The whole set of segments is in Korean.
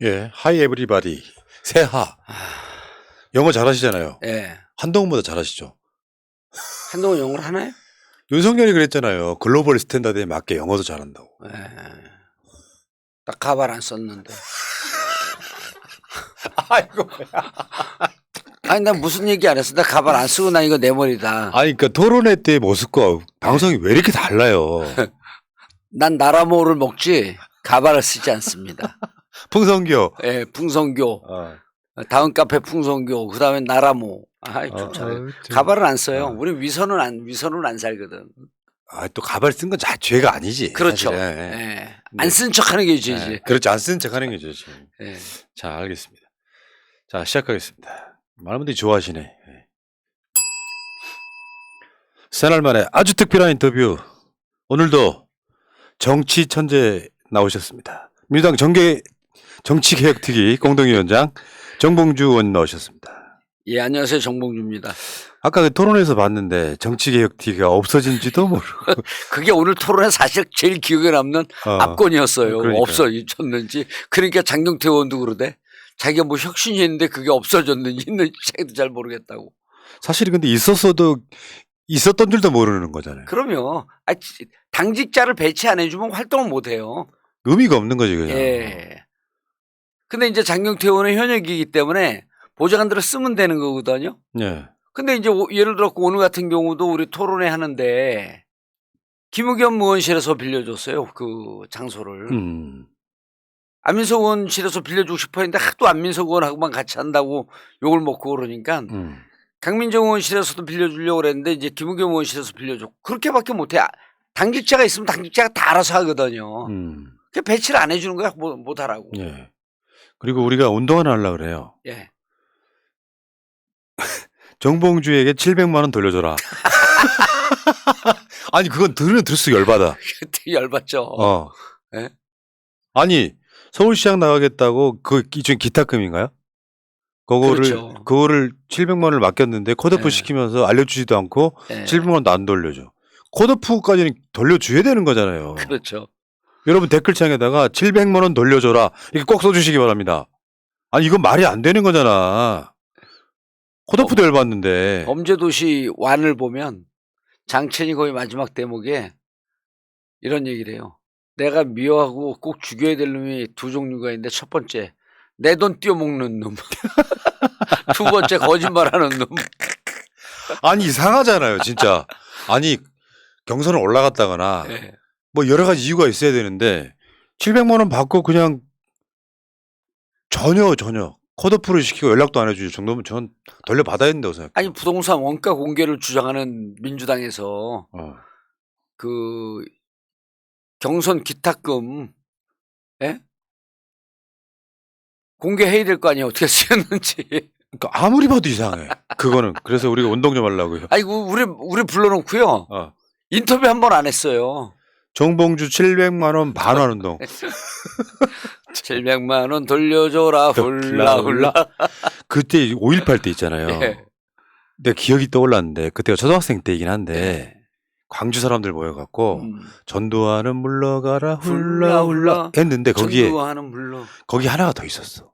예, 하이 에브리바디 새하 영어 잘하시잖아요. 예. 한동훈보다 잘하시죠. 한동훈 영어를 하나요? 윤석열이 그랬잖아요. 글로벌 스탠다드에 맞게 영어도 잘한다고. 예. 딱 가발 안 썼는데. 아이고. 아니 나 무슨 얘기 안 했어. 나 가발 안 쓰고 나 이거 내 머리다. 아니 그러니까 토론회 때 모습과 방송이 왜 이렇게 달라요? 난 나라모를 먹지 가발을 쓰지 않습니다. 풍성교. 예, 풍성교. 다음 카페 풍성교. 그다음에 나라모. 아이 좀 잘해. 가발을 안 써요. 우리 위선은 안 살거든. 아, 또 가발 쓴 건 죄가 아니지. 그렇죠. 사실은. 예. 안 쓴 척하는 게 죄지. 예. 그렇지, 안 쓴 척하는 게 죄지. 예. 자, 알겠습니다. 자, 시작하겠습니다. 많은 분들이 좋아하시네. 예. 새날 만에 아주 특별한 인터뷰. 오늘도 정치 천재 나오셨습니다. 민주당 정치개혁특위 공동위원장 정봉주 의원 나오셨습니다. 예, 안녕하세요. 정봉주입니다. 아까 그 토론에서 봤는데 정치개혁특위가 없어진지도 모르고. 그게 오늘 토론에 사실 제일 기억에 남는 압권이었어요. 그러니까요. 없어졌는지. 그러니까 장경태 의원도 그러대. 자기가 뭐 혁신이 했는데 그게 없어졌는지 있는지 자기도 잘 모르겠다고. 사실 근데 있었어도 있었던 줄도 모르는 거잖아요. 그럼요. 당직자를 배치 안 해주면 활동을 못 해요. 의미가 없는 거지 그냥. 예. 근데 이제 장경태 의원의 현역이기 때문에 보좌관들을 쓰면 되는 거거든요. 예. 근데 이제 예를 들어 오늘 같은 경우도 우리 토론회 하는데 김의겸 의원실에서 빌려줬어요. 그 장소를. 안민석 의원실에서 빌려주고 싶어 했는데 하도 안민석 의원하고만 같이 한다고 욕을 먹고 그러니까 강민정 의원실에서도 빌려주려고 그랬는데 이제 김의겸 의원실에서 빌려줬고 그렇게밖에 못해. 당직자가 있으면 당직자가 다 알아서 하거든요. 그 배치를 안 해주는 거야. 못 하라고. 예. 그리고 우리가 운동을 하려고 그래요. 예. 정봉주에게 700만 원 돌려줘라. 아니 그건 들으면 들을수록 열받아. 되게 열받죠. 예? 아니 서울시장 나가겠다고 그 일종의 기탁금인가요? 그거를 700만 원을 맡겼는데 컷오프 시키면서 알려주지도 않고 700만 원도 안 돌려줘. 컷오프까지는 돌려줘야 되는 거잖아요. 그렇죠. 여러분 댓글창에다가 700만 원 돌려줘라 이렇게 꼭 써주시기 바랍니다. 아니 이건 말이 안 되는 거잖아. 컷오프도 열받는데. 범죄도시 완을 보면 장첸이 거의 마지막 대목에 이런 얘기를 해요. 내가 미워하고 꼭 죽여야 될 놈이 두 종류가 있는데 첫 번째 내 돈 띄어먹는 놈. 두 번째 거짓말하는 놈. 아니 이상하잖아요 진짜. 아니 경선을 올라갔다거나 뭐 여러 가지 이유가 있어야 되는데 700만 원 받고 그냥 전혀 컷오프를 시키고 연락도 안 해주실 정도면 전 돌려받아야 된다고 생각해요. 아니 부동산 원가 공개를 주장하는 민주당에서 그 경선 기탁금 공개해야 될 거 아니에요. 어떻게 쓰였는지. 그러니까 아무리 봐도 이상해. 그거는. 그래서 우리가 운동 좀 하려고요. 아이고 우리 불러놓고요. 인터뷰 한 번 안 했어요. 정봉주 700만 원 반환 운동. 700만 원 돌려줘라 훌라훌라. 그때 5.18 때 있잖아요. 내가 기억이 떠올랐는데 그때가 초등학생 때이긴 한데 광주 사람들 모여갖고 전두환은 물러가라 훌라훌라 했는데 거기에 거기 하나가 더 있었어.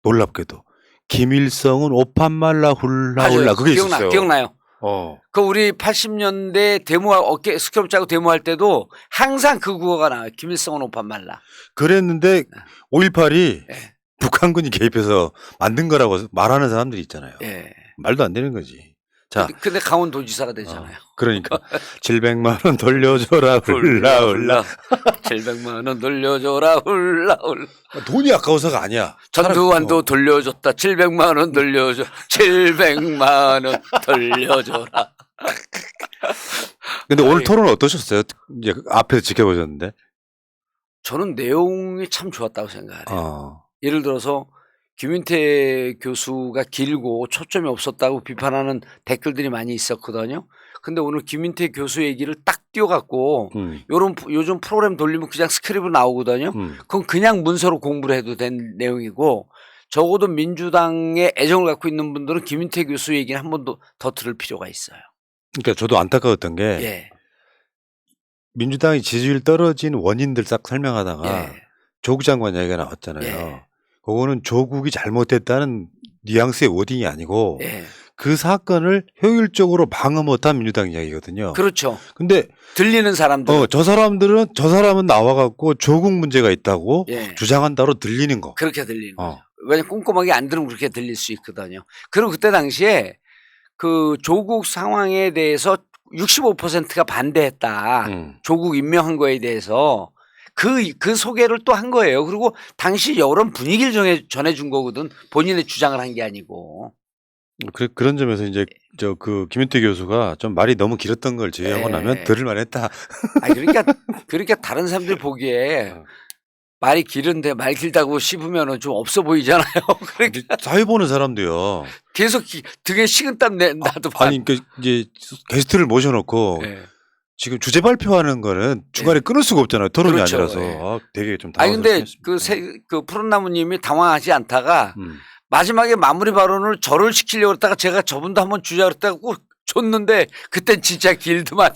놀랍게도 김일성은 오판 말라 훌라훌라 그게 있었어요. 기억나요. 그 우리 80년대 어깨 스크럽 짜고 데모할 때도 항상 그 구호가 나와요. 김일성은 오판 말라. 그랬는데 5.18이 북한군이 개입해서 만든 거라고 말하는 사람들이 있잖아요. 말도 안 되는 거지. 자, 근데 강원도지사가 되잖아요. 그러니까 700만 원 돌려줘라 훌라훌라. 700만 원 돌려줘라 훌라훌라. 돈이 아까워서가 아니야. 전두환도 돌려줬다. 700만 원 돌려줘. 700만 원 돌려줘라. 근데 오늘 토론 어떠셨어요? 이제 앞에서 지켜보셨는데. 저는 내용이 참 좋았다고 생각해요. 예를 들어서 김윤태 교수가 길고 초점이 없었다고 비판하는 댓글들이 많이 있었거든요. 근데 오늘 김윤태 교수 얘기를 딱 띄워갖고 요즘 프로그램 돌리면 그냥 스크립트 나오거든요. 그건 그냥 문서로 공부를 해도 된 내용이고 적어도 민주당에 애정을 갖고 있는 분들은 김윤태 교수 얘기는 한 번 더 들을 필요가 있어요. 그러니까 저도 안타까웠던 게 민주당이 지지율 떨어진 원인들 싹 설명하다가 조국 장관 이야기가 나왔잖아요. 그거는 조국이 잘못했다는 뉘앙스의 워딩이 아니고 예. 그 사건을 효율적으로 방어 못한 민주당 이야기거든요. 그렇죠. 근데 들리는 사람들. 저 사람은 나와갖고 조국 문제가 있다고 예. 주장한다로 들리는 거. 그렇게 들리는 거죠. 왜냐면 꼼꼼하게 안 들으면 그렇게 들릴 수 있거든요. 그리고 그때 당시에 그 조국 상황에 대해서 65%가 반대했다. 조국 임명한 거에 대해서 그 소개를 또 한 거예요. 그리고 당시 여론 분위기를 전해준 거거든. 본인의 주장을 한 게 아니고. 그런 점에서 이제 그 김윤태 교수가 좀 말이 너무 길었던 걸 제외하고 나면 들을만했다. 아니 그러니까 다른 사람들 보기에 말이 길은데 말 길다고 씹으면 좀 없어 보이잖아요. 그러니까 사회 보는 사람도요. 계속 등에 식은땀 나도 아니 그러니까 이제 게스트를 모셔놓고 지금 주제 발표하는 거는 중간에 끊을 수가 없잖아요. 토론이 그렇죠. 아니라서 되게 좀 아니 근데 당황스럽습니다. 그 푸른나무님이 당황하지 않다가 마지막에 마무리 발언을 저를 시키려고 했다가 제가 저분도 한번 주자 그랬다가 꼭 줬는데 그땐 진짜 길더만.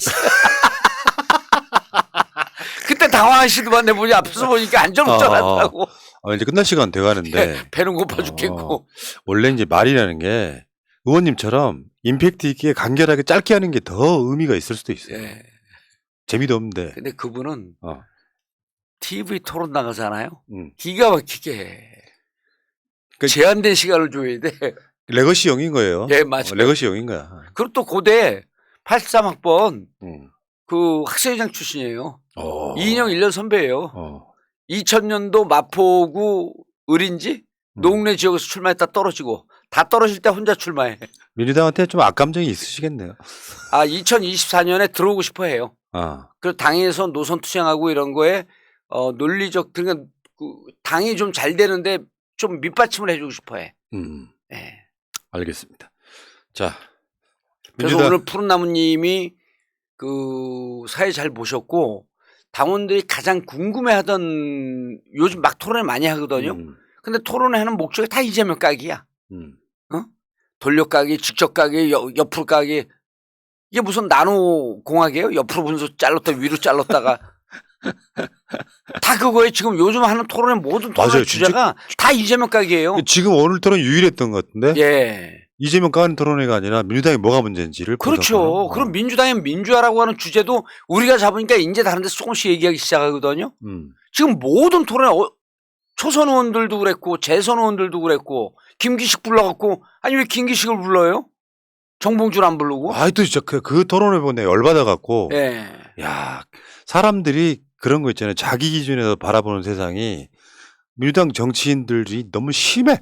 그때 당황하시더만. 내 보니 앞에서 보니까 안절부절하더라고. 이제 끝날 시간 돼가는데 배는 고파 죽겠고. 원래 이제 말이라는 게 의원님처럼 임팩트 있게 간결하게 짧게 하는 게 더 의미가 있을 수도 있어요. 재미도 없는데. 근데 그분은 TV 토론 나가잖아요. 기가 막히게 해. 그러니까 제한된 시간을 줘야 돼. 레거시형인 거예요. 예, 맞아요. 레거시형인 거야. 그리고 또 고대 83학번 그 학생회장 출신이에요. 이인영 1년 선배예요. 2000년도 마포구 을인지 노웅래 지역에서 출마했다 떨어지고 다 떨어질 때 혼자 출마해. 민주당한테 좀 악감정이 있으시겠네요. 2024년에 들어오고 싶어 해요. 그리고 당에서 노선 투쟁하고 이런 거에 논리적 그러니까 당이 좀 잘 되는데 좀 밑받침을 해주고 싶어 해. 네. 알겠습니다. 자. 그래서 오늘 푸른나무님이 그 사회 잘 보셨고 당원들이 가장 궁금해하던 요즘 막 토론을 많이 하거든요. 근데 토론을 하는 목적이 다 이재명 까기야. 돌려 까기, 직접 까기, 옆으로 까기. 이게 무슨 나노 공학이에요? 옆으로 분수 잘랐다 위로 잘랐다가 다 그거에 지금 요즘 하는 토론의 모든 토론 주제가 다 이재명 까기예요. 지금 오늘 토론 유일했던 것 같은데. 예. 이재명 까는 토론회가 아니라 민주당이 뭐가 문제인지를. 그렇죠. 그럼 민주당의 민주화라고 하는 주제도 우리가 잡으니까 이제 다른 데서 조금씩 얘기하기 시작하거든요. 지금 모든 토론에 초선 의원들도 그랬고 재선 의원들도 그랬고 김기식 불러갖고 아니 왜 김기식을 불러요? 정봉주를 안 부르고? 또 진짜 그 토론회 보내 열받아갖고. 야, 사람들이 그런 거 있잖아요. 자기 기준에서 바라보는 세상이 민주당 정치인들이 너무 심해.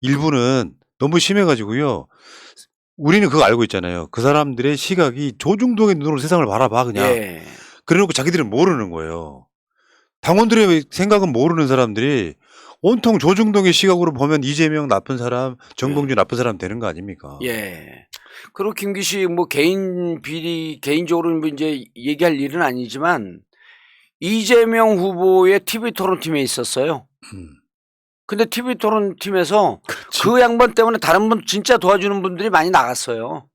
일부는 너무 심해가지고요. 우리는 그거 알고 있잖아요. 그 사람들의 시각이 조중동의 눈으로 세상을 바라봐 그냥. 그래놓고 자기들은 모르는 거예요. 당원들의 생각은 모르는 사람들이 온통 조중동의 시각으로 보면 이재명 나쁜 사람, 정봉주 나쁜 사람 되는 거 아닙니까? 그리고 김기식 뭐 개인적으로 이제 얘기할 일은 아니지만 이재명 후보의 TV 토론팀에 있었어요. 근데 TV 토론팀에서 그 양반 때문에 다른 분 진짜 도와주는 분들이 많이 나갔어요.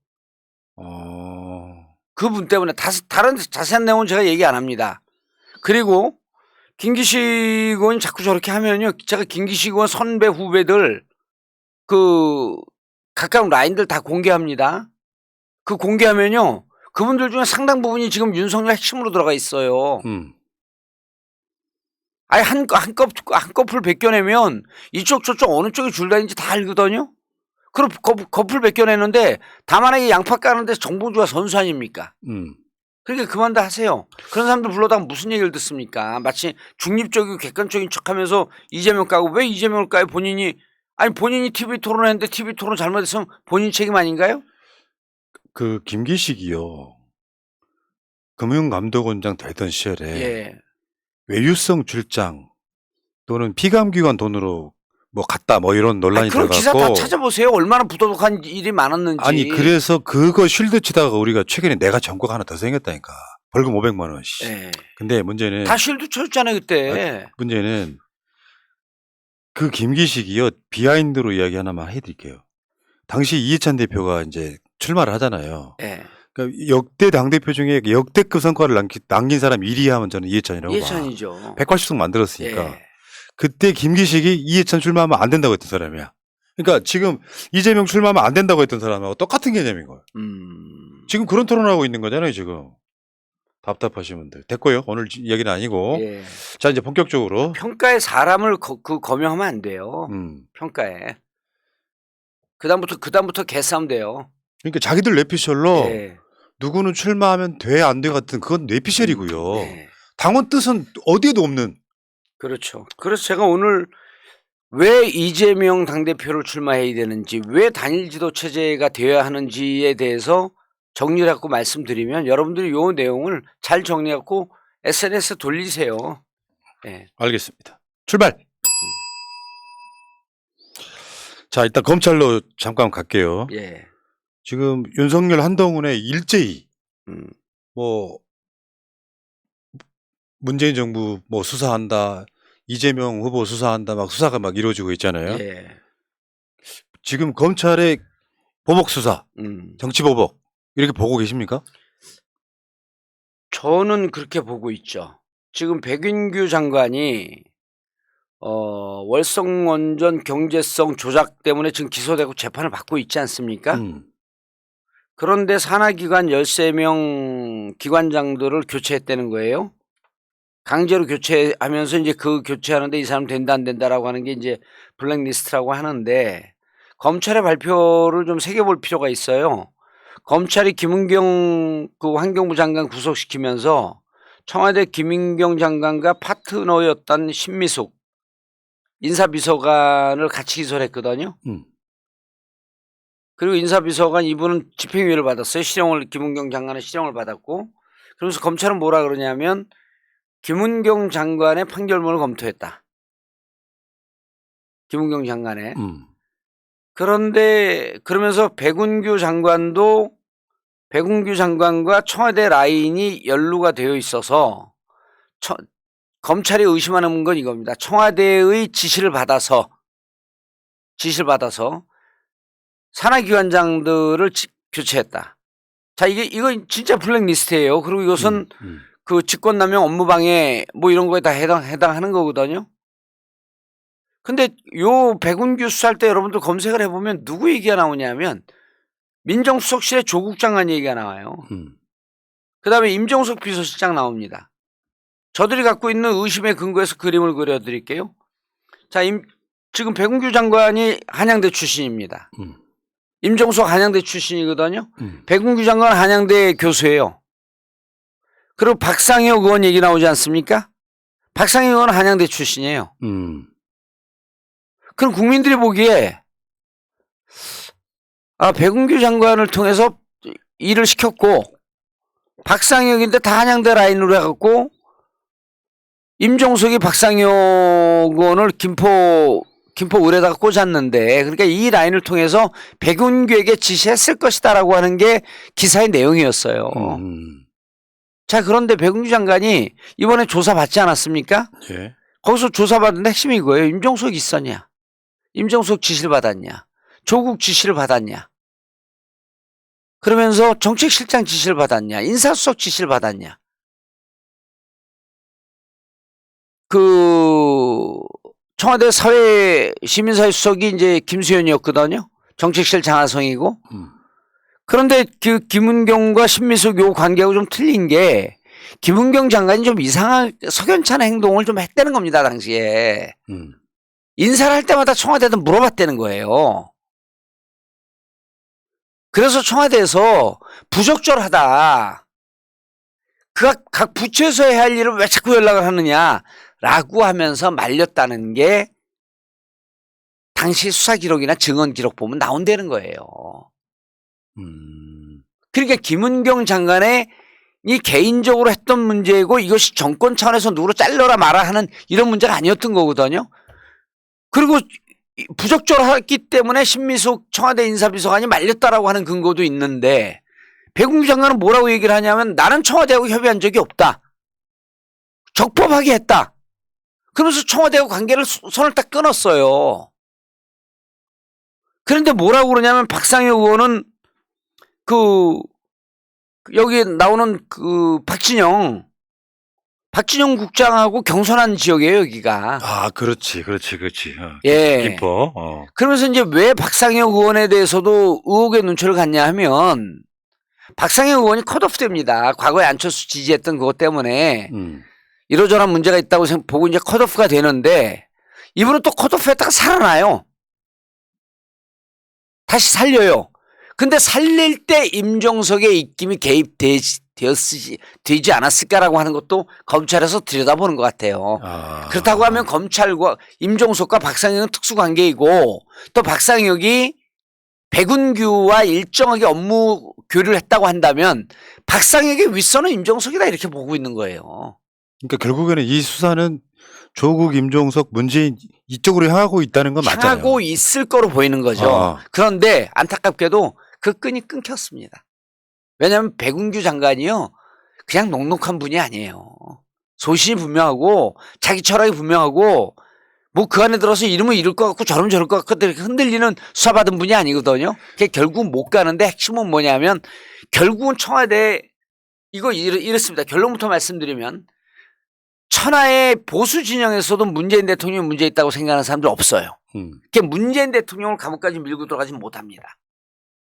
그분 때문에 다른 자세한 내용은 제가 얘기 안 합니다. 그리고 김기식 의원이 자꾸 저렇게 하면요. 제가 김기식 의원 선배 후배들 그 가까운 라인들 다 공개합니다. 그 공개하면요. 그분들 중에 상당 부분이 지금 윤석열 핵심으로 들어가 있어요. 아니 한꺼풀 벗겨내면 이쪽 저쪽 어느 쪽이 줄다닌지 다 알거든요. 그럼 거풀 벗겨내는데 다만하게 양파 까는데 정봉주가 선수 아닙니까? 그러니까 그만다 하세요. 그런 사람들 불러다가 무슨 얘기를 듣습니까? 마치 중립적이고 객관적인 척하면서 이재명 까고 왜 이재명을 까요? 본인이 TV 토론했는데 TV 토론 잘못했으면 본인 책임 아닌가요? 그 김기식이요. 금융감독원장 되던 시절에 외유성 출장 또는 피감기관 돈으로 뭐 갔다 뭐 이런 논란이 그런 돼갖고. 기사 다 찾아보세요. 얼마나 부도덕한 일이 많았는지. 아니 그래서 그거 쉴드 치다가 우리가 최근에 내가 전과가 하나 더 생겼다니까. 벌금 500만 원. 근데 문제는 다 쉴드 쳤잖아요 그때. 문제는 그 김기식이요. 비하인드로 이야기 하나만 해드릴게요. 당시 이해찬 대표가 이제 출마를 하잖아요. 그러니까 역대 당대표 중에 역대급 성과를 남긴 사람 1위 하면 저는 이해찬이라고 봐. 이해찬이죠. 180석 만들었으니까. 그때 김기식이 이해찬 출마하면 안 된다고 했던 사람이야. 그러니까 지금 이재명 출마하면 안 된다고 했던 사람하고 똑같은 개념인 거예요. 지금 그런 토론하고 있는 거잖아요, 지금. 답답하신 분들. 됐고요. 오늘 이야기는 아니고. 예. 자, 이제 본격적으로. 평가에 사람을 거명하면 안 돼요. 평가에. 그다음부터 개싸움 돼요. 그러니까 자기들 뇌피셜로 예. 누구는 출마하면 돼, 안 돼 같은 그건 뇌피셜이고요. 예. 당원 뜻은 어디에도 없는. 그렇죠. 그래서 제가 오늘 왜 이재명 당대표를 출마해야 되는지, 왜 단일 지도 체제가 되어야 하는지에 대해서 정리를 갖고 말씀드리면 여러분들이 요 내용을 잘 정리하고 SNS에 돌리세요. 예. 알겠습니다. 출발! 자, 일단 검찰로 잠깐 갈게요. 예. 지금 윤석열 한동훈의 일제히 뭐 문재인 정부 뭐 수사한다, 이재명 후보 수사한다, 막 수사가 막 이루어지고 있잖아요. 예. 지금 검찰의 보복 수사, 정치 보복 이렇게 보고 계십니까? 저는 그렇게 보고 있죠. 지금 백윤규 장관이 월성원전 경제성 조작 때문에 지금 기소되고 재판을 받고 있지 않습니까? 그런데 산하기관 13명 기관장들을 교체했다는 거예요. 강제로 교체하면서 이제 그 교체하는데 이 사람 된다 안 된다라고 하는 게 이제 블랙리스트라고 하는데 검찰의 발표를 좀 새겨볼 필요가 있어요. 검찰이 김은경 그 환경부 장관 구속시키면서 청와대 김은경 장관과 파트너였던 신미숙 인사비서관을 같이 기소를 했거든요. 그리고 인사비서관 이분은 집행유예를 받았어요. 김은경 장관은 실형을 받았고, 그러면서 검찰은 뭐라 그러냐면 김은경 장관의 판결문을 검토했다. 김은경 장관의. 그런데 그러면서 백운규 장관과 청와대 라인이 연루가 되어 있어서 검찰이 의심하는 건 이겁니다. 청와대의 지시를 받아서 산하기관장들을 교체했다. 자, 이거 진짜 블랙리스트예요. 그리고 이것은 그 직권남용 업무방해 뭐 이런 거에 다 해당하는 거거든요. 근데 요 백운규 수사할 때 여러분들 검색을 해보면 누구 얘기가 나오냐면 민정수석실의 조국 장관 얘기가 나와요. 그 다음에 임종석 비서실장 나옵니다. 저들이 갖고 있는 의심의 근거에서 그림을 그려드릴게요. 자, 지금 백운규 장관이 한양대 출신입니다. 임종석 한양대 출신이거든요. 백운규 장관은 한양대 교수예요. 그리고 박상혁 의원 얘기 나오지 않습니까? 박상혁 의원은 한양대 출신이에요. 그럼 국민들이 보기에 백운규 장관을 통해서 일을 시켰고 박상혁인데 다 한양대 라인으로 해갖고 임종석이 박상혁 의원을 김포 을에다가 꽂았는데, 그러니까 이 라인을 통해서 백운규에게 지시했을 것이다라고 하는 게 기사의 내용이었어요. 자, 그런데 백운규 장관이 이번에 조사받지 않았습니까? 예. 거기서 조사받은 핵심이 이거예요. 임종석이 있었냐? 임종석 지시를 받았냐? 조국 지시를 받았냐? 그러면서 정책실장 지시를 받았냐? 인사수석 지시를 받았냐? 청와대 시민사회 수석이 이제 김수현이었거든요. 정책실 장하성이고. 그런데 그 김은경과 신미숙 요 관계하고 좀 틀린 게 김은경 장관이 좀 이상한 석연찮은 행동을 좀 했다는 겁니다, 당시에. 인사를 할 때마다 청와대에서 물어봤다는 거예요. 그래서 청와대에서 부적절하다. 각 부처에서 해야 할 일을 왜 자꾸 연락을 하느냐라고 하면서 말렸다는 게 당시 수사 기록이나 증언 기록 보면 나온다는 거예요. 그러니까 김은경 장관이 개인적으로 했던 문제이고 이것이 정권 차원에서 누구로 잘라라 마라 하는 이런 문제가 아니었던 거거든요. 그리고 부적절했기 때문에 신미숙 청와대 인사비서관이 말렸다라고 하는 근거도 있는데 백운규 장관은 뭐라고 얘기를 하냐면 나는 청와대하고 협의한 적이 없다. 적법하게 했다. 그러면서 청와대하고 관계를 손을 딱 끊었어요. 그런데 뭐라고 그러냐면 박상혁 의원은 여기 나오는 박진영 박진영 국장하고 경선한 지역이에요, 여기가. 아, 그렇지. 예. 김포. 그러면서 이제 왜 박상혁 의원에 대해서도 의혹의 눈초를 갖냐 하면 박상혁 의원이 컷오프 됩니다. 과거에 안철수 지지했던 그것 때문에 이러저러한 문제가 있다고 보고 이제 컷오프가 되는데 이분은 또 컷오프 했다가 살아나요. 다시 살려요. 근데 살릴 때 임종석의 입김이 되지 않았을까라고 하는 것도 검찰에서 들여다보는 것 같아요. 그렇다고 하면 검찰과 임종석과 박상혁은 특수관계이고 또 박상혁이 백운규와 일정하게 업무 교류를 했다고 한다면 박상혁의 윗선은 임종석이다 이렇게 보고 있는 거예요. 그러니까 결국에는 이 수사는 조국, 임종석, 문재인 이쪽으로 향하고 있다는 건 맞잖아요. 향하고 있을 거로 보이는 거죠. 그런데 안타깝게도 그 끈이 끊겼습니다. 왜냐하면 백운규 장관이요. 그냥 녹록한 분이 아니에요. 소신이 분명하고 자기 철학이 분명하고 뭐 그 안에 들어서 이러면 이럴 것 같고 저러면 저럴 것 같고 이렇게 흔들리는 수사받은 분이 아니거든요. 그게 결국 못 가는데 핵심은 뭐냐면 결국은 청와대 이거 이렇습니다. 결론부터 말씀드리면 천하의 보수 진영에서도 문재인 대통령이 문제 있다고 생각하는 사람들 없어요. 그게 문재인 대통령을 감옥까지 밀고 들어가지 못합니다.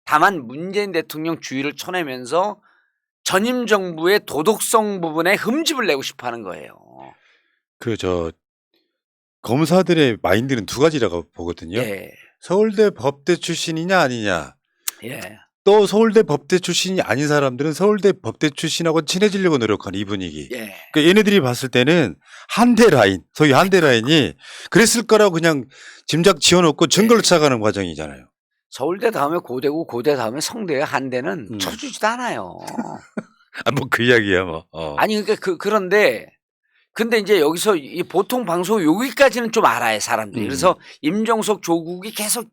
다만 문재인 대통령 주의를 쳐내면서 전임 정부의 도덕성 부분에 흠집을 내고 싶어 하는 거예요. 검사들의 마인드는 두 가지라고 보거든요. 예. 서울대 법대 출신이냐 아니냐. 예. 또 서울대 법대 출신이 아닌 사람들은 서울대 법대 출신하고 친해지려고 노력하는 이 분위기. 예. 그러니까 얘네들이 봤을 때는 한대 라인, 소위 한대 라인이 그랬을 거라고 그냥 짐작 지어놓고 증거를 찾아가는 과정이잖아요. 서울대 다음에 고대고 고대 다음에 성대에 한대는 쳐주지도 않아요. 뭐 그 이야기야 뭐. 아니 그러니까 그런데 근데 이제 여기서 이 보통 방송 여기까지는 좀 알아요 사람들이. 그래서 임종석 조국이 계속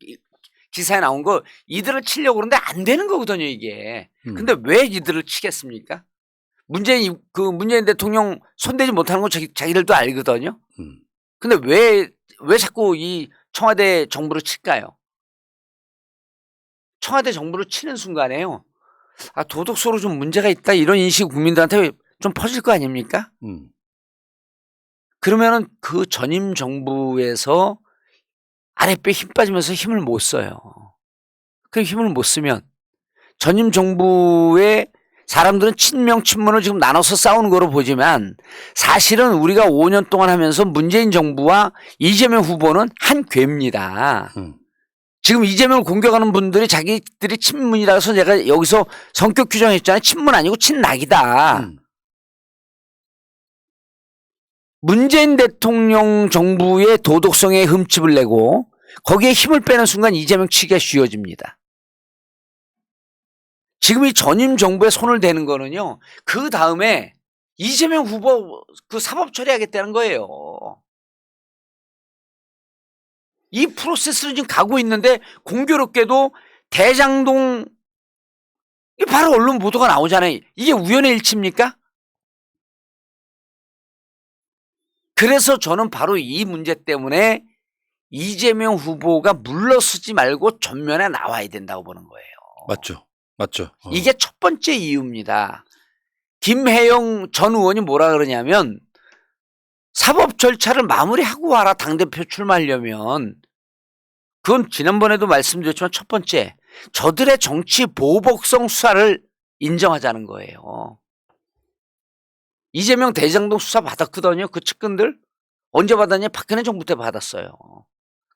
기사에 나온 거 이들을 치려고 그러는데 안 되는 거거든요 이게. 근데 왜 이들을 치겠습니까? 문재인 대통령 손대지 못하는 거 자기들도 알거든요. 근데 왜 자꾸 이 청와대 정부를 칠까요? 청와대 정부를 치는 순간에요. 아, 도덕적으로 좀 문제가 있다 이런 인식이 국민들한테 좀 퍼질 거 아닙니까? 그러면은 그 전임 정부에서 아랫배에 힘 빠지면서 힘을 못 써요. 그 힘을 못 쓰면 전임 정부의 사람들은 친명 친문을 지금 나눠서 싸우는 거로 보지만 사실은 우리가 5년 동안 하면서 문재인 정부와 이재명 후보는 한 궤입니다. 지금 이재명을 공격하는 분들이 자기들이 친문이라고 해서 제가 여기서 성격 규정했잖아요. 친문 아니고 친낙이다. 문재인 대통령 정부의 도덕성에 흠집을 내고 거기에 힘을 빼는 순간 이재명 치기가 쉬워집니다. 지금 이 전임 정부에 손을 대는 거는요. 그 다음에 이재명 후보 그 사법 처리하겠다는 거예요. 이 프로세스를 지금 가고 있는데 공교롭게도 대장동 바로 언론 보도가 나오잖아요. 이게 우연의 일치입니까? 그래서 저는 바로 이 문제 때문에 이재명 후보가 물러서지 말고 전면에 나와야 된다고 보는 거예요. 맞죠. 이게 첫 번째 이유입니다. 김혜영 전 의원이 뭐라 그러냐면 사법 절차를 마무리하고 와라 당대표 출마하려면. 그건 지난번에도 말씀드렸지만 첫 번째 저들의 정치 보복성 수사를 인정하자는 거예요. 이재명 대장동 수사 받았거든요. 그 측근들. 언제 받았냐? 박근혜 정부 때 받았어요.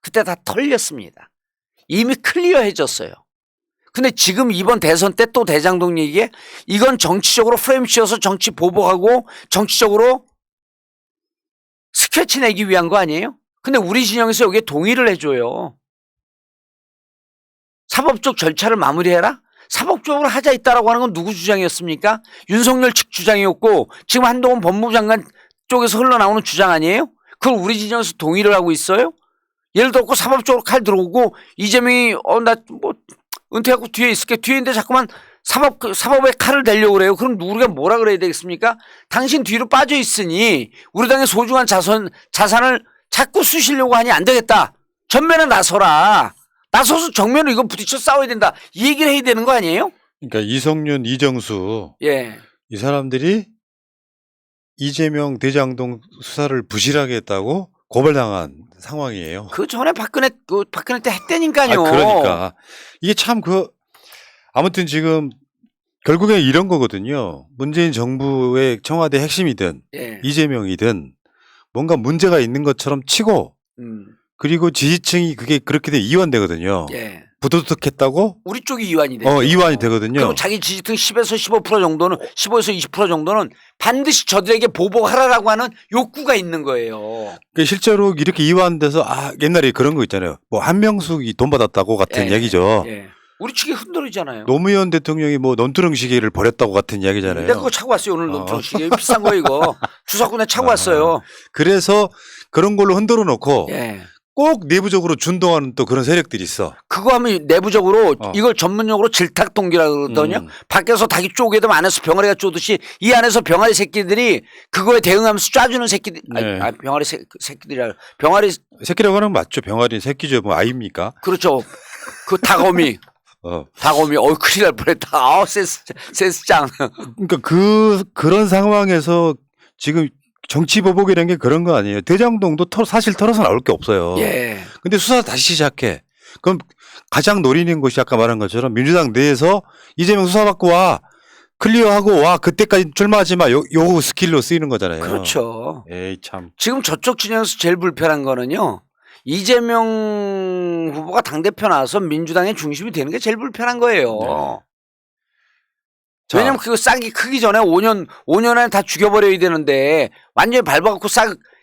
그때 다 털렸습니다. 이미 클리어해졌어요. 근데 지금 이번 대선 때 또 대장동 얘기에 이건 정치적으로 프레임 씌워서 정치 보복하고 정치적으로 스케치 내기 위한 거 아니에요? 근데 우리 진영에서 여기에 동의를 해줘요. 사법적 절차를 마무리해라? 사법적으로 하자 있다라고 하는 건 누구 주장이었습니까? 윤석열 측 주장이었고 지금 한동훈 법무부 장관 쪽에서 흘러나오는 주장 아니에요? 그걸 우리 진영에서 동의를 하고 있어요? 예를 들어 사법적으로 칼 들어오고 이재명이 나 뭐 은퇴하고 뒤에 있을게. 뒤에 있는데 자꾸만 사법에 칼을 대려고 그래요. 그럼 우리가 뭐라 그래야 되겠습니까? 당신 뒤로 빠져 있으니 우리 당의 소중한 자산을 자꾸 쑤시려고 하니 안 되겠다. 전면에 나서라. 나서서 정면으로 이거 부딪혀 싸워야 된다. 이 얘기를 해야 되는 거 아니에요? 그러니까 이성윤, 이정수 예. 이 사람들이 이재명 대장동 수사를 부실하게 했다고 고발당한 상황이에요. 그 전에 박근혜 때 했다니까요. 그러니까 이게 참 아무튼 지금 결국에 이런 거거든요. 문재인 정부의 청와대 핵심이든 예. 이재명이든 뭔가 문제가 있는 것처럼 치고 그리고 지지층이 그게 그렇게 돼 이완되거든요. 예. 부도덕했다고? 우리 쪽이 이완이 되죠. 이완이 되거든요. 그리고 자기 지지층 10에서 15% 정도는 15에서 20% 정도는 반드시 저들에게 보복하라라고 하는 욕구가 있는 거예요. 그러니까 실제로 이렇게 이완돼서 옛날에 그런 거 있잖아요. 뭐 한명숙이 돈 받았다고 같은 얘기죠. 예. 우리 측이 흔들리잖아요. 노무현 대통령이 뭐 논두렁 시계를 버렸다고 같은 이야기잖아요. 내가 그거 차고 왔어요. 오늘 논두렁 시계 비싼 거 이거. 주사꾼에 차고 왔어요. 그래서 그런 걸로 흔들어 놓고 예. 꼭 내부적으로 준동하는 또 그런 세력들이 있어. 그거 하면 내부적으로 이걸 전문용어로 질탁동기라고 그러거든요. 밖에서 닭이 쪼개도 안에서 병아리가 쪼듯이 이 안에서 병아리 새끼들이 그거에 대응하면서 쏴주는 새끼들. 네. 병아리 새끼들이라. 병아리 새끼라고 하는 건 맞죠. 병아리 새끼죠. 뭐 아이입니까? 그렇죠. 그 닭어미. 닭어미. 큰일 날 뻔했다. 세스짱. 그러니까 그런 상황에서 지금 정치 보복이라는 게 그런 거 아니에요. 대장동도 사실 털어서 나올 게 없어요. 예. 근데 수사 다시 시작해. 그럼 가장 노리는 것이 아까 말한 것처럼 민주당 내에서 이재명 수사받고 와. 클리어하고 와. 그때까지 출마하지 마. 요 스킬로 쓰이는 거잖아요. 그렇죠. 에이 참. 지금 저쪽 진영에서 제일 불편한 거는요. 이재명 후보가 당대표 나와서 민주당의 중심이 되는 게 제일 불편한 거예요. 네. 왜냐면 그거 싹이 크기 전에 5년 안에 다 죽여버려야 되는데 완전히 밟아갖고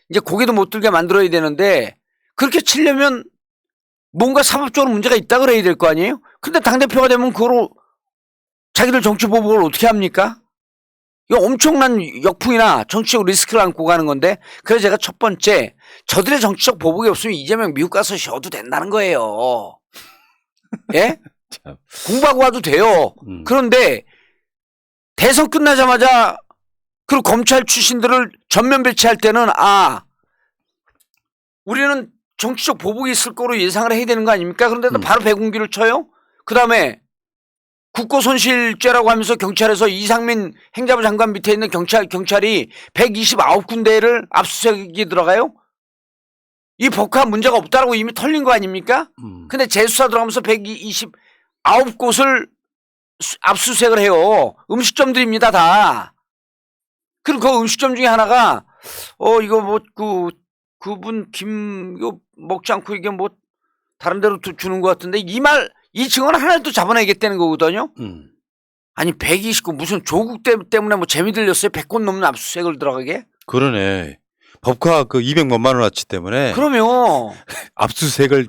이제 고개도 못 들게 만들어야 되는데 그렇게 치려면 뭔가 사법적으로 문제가 있다 그래야 될 거 아니에요? 근데 당대표가 되면 그거로 자기들 정치 보복을 어떻게 합니까? 이거 엄청난 역풍이나 정치적 리스크를 안고 가는 건데 그래서 제가 첫 번째 저들의 정치적 보복이 없으면 이재명 미국 가서 쉬어도 된다는 거예요. 예? 공부하고 와도 돼요. 그런데 대선 끝나자마자 그리고 검찰 출신들을 전면 배치할 때는 우리는 정치적 보복이 있을 거로 예상을 해야 되는 거 아닙니까? 그런데도 바로 배공기를 쳐요. 그다음에 국고손실죄라고 하면서 경찰에서 이상민 행자부 장관 밑에 있는 경찰이 129군데를 압수수색이 들어가요? 이 법과 문제가 없다라고 이미 털린 거 아닙니까? 근데 재수사 들어가면서 129곳을 압수수색을 해요. 음식점들입니다, 다. 그리고 그 음식점 중에 하나가, 이거 뭐, 그분 이거 먹지 않고 이게 뭐, 다른 데로 주는 것 같은데, 이 증언 하나도 잡아내겠다는 거거든요? 아니, 129, 무슨 조국 때문에 뭐 재미 들렸어요? 100곳 넘는 압수수색을 들어가게? 그러네. 법카 200만 원어치 때문에. 그러면. 압수수색을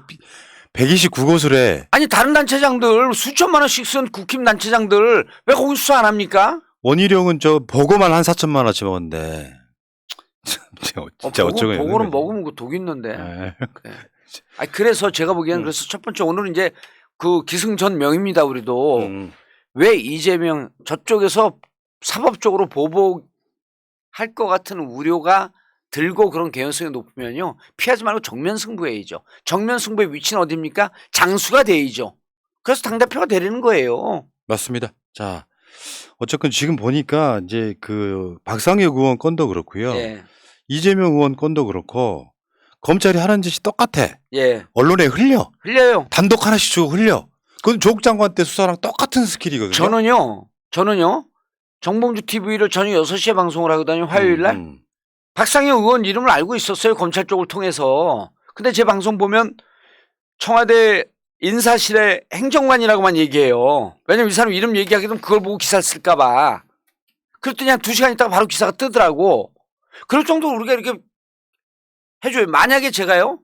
129곳을 해. 아니 다른 단체장들 수천만 원씩 쓴 국힘 단체장들 왜 거기 수사 안 합니까? 원희룡은 보고만 한 4천만 원어치 먹었는데. 진짜 어쩌고 보고는 먹으면 그 독 있는데. 네. 그래서 제가 보기에는 그래서 첫 번째 오늘은 이제 그 기승전명입니다. 우리도. 왜 이재명 저쪽에서 사법적으로 보복할 것 같은 우려가 들고 그런 개연성이 높으면요. 피하지 말고 정면 승부해야죠. 정면 승부의 위치는 어디입니까? 장수가 돼야죠. 그래서 당대표가 되려는 거예요. 맞습니다. 자, 어쨌건 지금 보니까 이제 박상혁 의원 건도 그렇고요. 예. 이재명 의원 건도 그렇고 검찰이 하는 짓이 똑같아. 예. 언론에 흘려요. 단독 하나씩 주고 흘려. 그건 조국 장관 때 수사랑 똑같은 스킬이거든요. 저는요. 정봉주 TV를 저녁 6시에 방송을 하거든요. 화요일 날. 박상혁 의원 이름을 알고 있었어요. 검찰 쪽을 통해서. 근데 제 방송 보면 청와대 인사실의 행정관이라고만 얘기해요. 왜냐면 이 사람 이름 얘기하게 되면 그걸 보고 기사를 쓸까 봐. 그랬더니 한 2시간 있다가 바로 기사가 뜨더라고. 그럴 정도로 우리가 이렇게 해줘요. 만약에 제가요.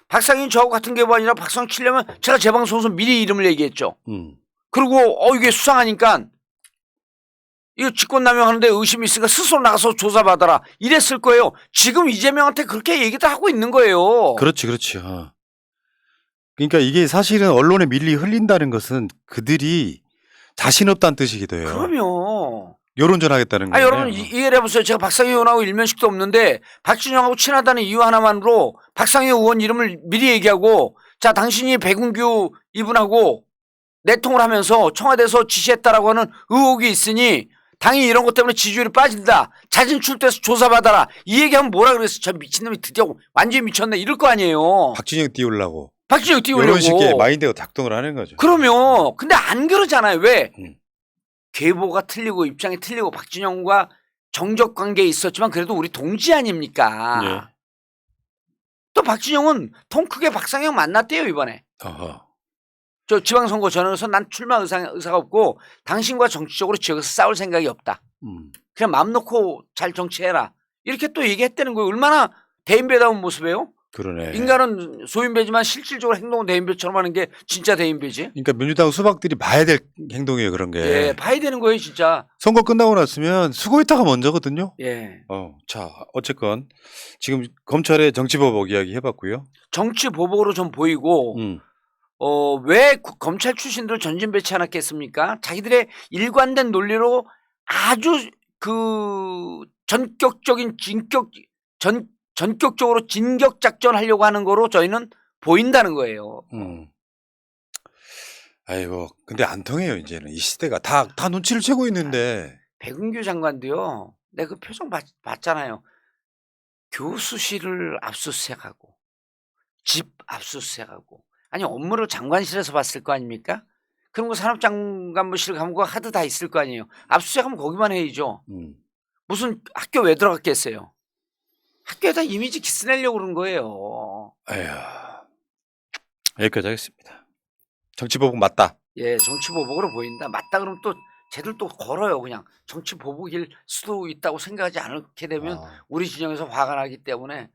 박상혁이 저하고 같은 계보아니라 박상혁 치려면 제가 제 방송에서 미리 이름을 얘기했죠. 그리고 이게 수상하니까 이거 직권남용하는데 의심이 있으니까 스스로 나가서 조사받아라. 이랬을 거예요. 지금 이재명한테 그렇게 얘기도 하고 있는 거예요. 그렇지. 그러니까 이게 사실은 언론에 밀리 흘린다는 것은 그들이 자신 없다는 뜻이기도 해요. 그럼요. 여론전 하겠다는 거예요. 여러분 이해를 해보세요. 제가 박상혁 의원하고 일면식도 없는데 박진영하고 친하다는 이유 하나만으로 박상혁 의원 이름을 미리 얘기하고 자 당신이 백운규 이분하고 내통을 하면서 청와대에서 지시했다라고 하는 의혹이 있으니 당이 이런 것 때문에 지지율이 빠진다. 자진 출두해서 조사받아라. 이 얘기하면 뭐라 그랬어. 저 미친놈이 드디어 완전히 미쳤네. 이럴 거 아니에요. 박진영 띄우려고. 박진영 띄우려고. 이런 식의 마인드가 작동을 하는 거죠. 그러면 근데 안 그러잖아요. 왜? 계보가 틀리고 입장이 틀리고 박진영과 정적 관계에 있었지만 그래도 우리 동지 아닙니까? 예. 또 박진영은 통 크게 박상영 만났대요 이번에. 어허. 저 지방선거 전에서 난 출마 의사가 없고 당신과 정치적으로 지역에서 싸울 생각이 없다. 그냥 마음 놓고 잘 정치해라. 이렇게 또 얘기했다는 거예요. 얼마나 대인배다운 모습이에요? 그러네. 인간은 소인배지만 실질적으로 행동은 대인배처럼 하는 게 진짜 대인배지. 그러니까 민주당 수박들이 봐야 될 행동이에요. 그런 게. 예, 봐야 되는 거예요 진짜. 선거 끝나고 났으면 수고했다가 먼저거든요. 예. 자 어쨌건 지금 검찰의 정치보복 이야기 해봤고요. 정치 보복으로 좀 보이고 왜 검찰 출신들 전진 배치해놨겠습니까? 자기들의 일관된 논리로 아주 그 전격적인 전격적으로 진격 작전하려고 하는 거로 저희는 보인다는 거예요. 아이고 근데 안 통해요 이제는 이 시대가 다 눈치를 채고 있는데. 백운규 장관도요. 내가 그 표정 봤잖아요. 교수실을 압수수색하고 집 압수수색하고 아니 업무를 장관실에서 봤을 거 아닙니까? 그럼 그 산업장관부실 가면 그 하드 다 있을 거 아니에요. 압수수색하면 거기만 해야죠. 무슨 학교 왜 들어갔겠어요? 학교에다 이미지 기스내려고 그런 거예요. 에휴 여기까지 하겠습니다. 정치보복 맞다. 예, 정치보복으로 보인다. 맞다 그러면 또 쟤들 또 걸어요. 그냥 정치보복일 수도 있다고 생각하지 않게 되면 우리 진영에서 화가 나기 때문에.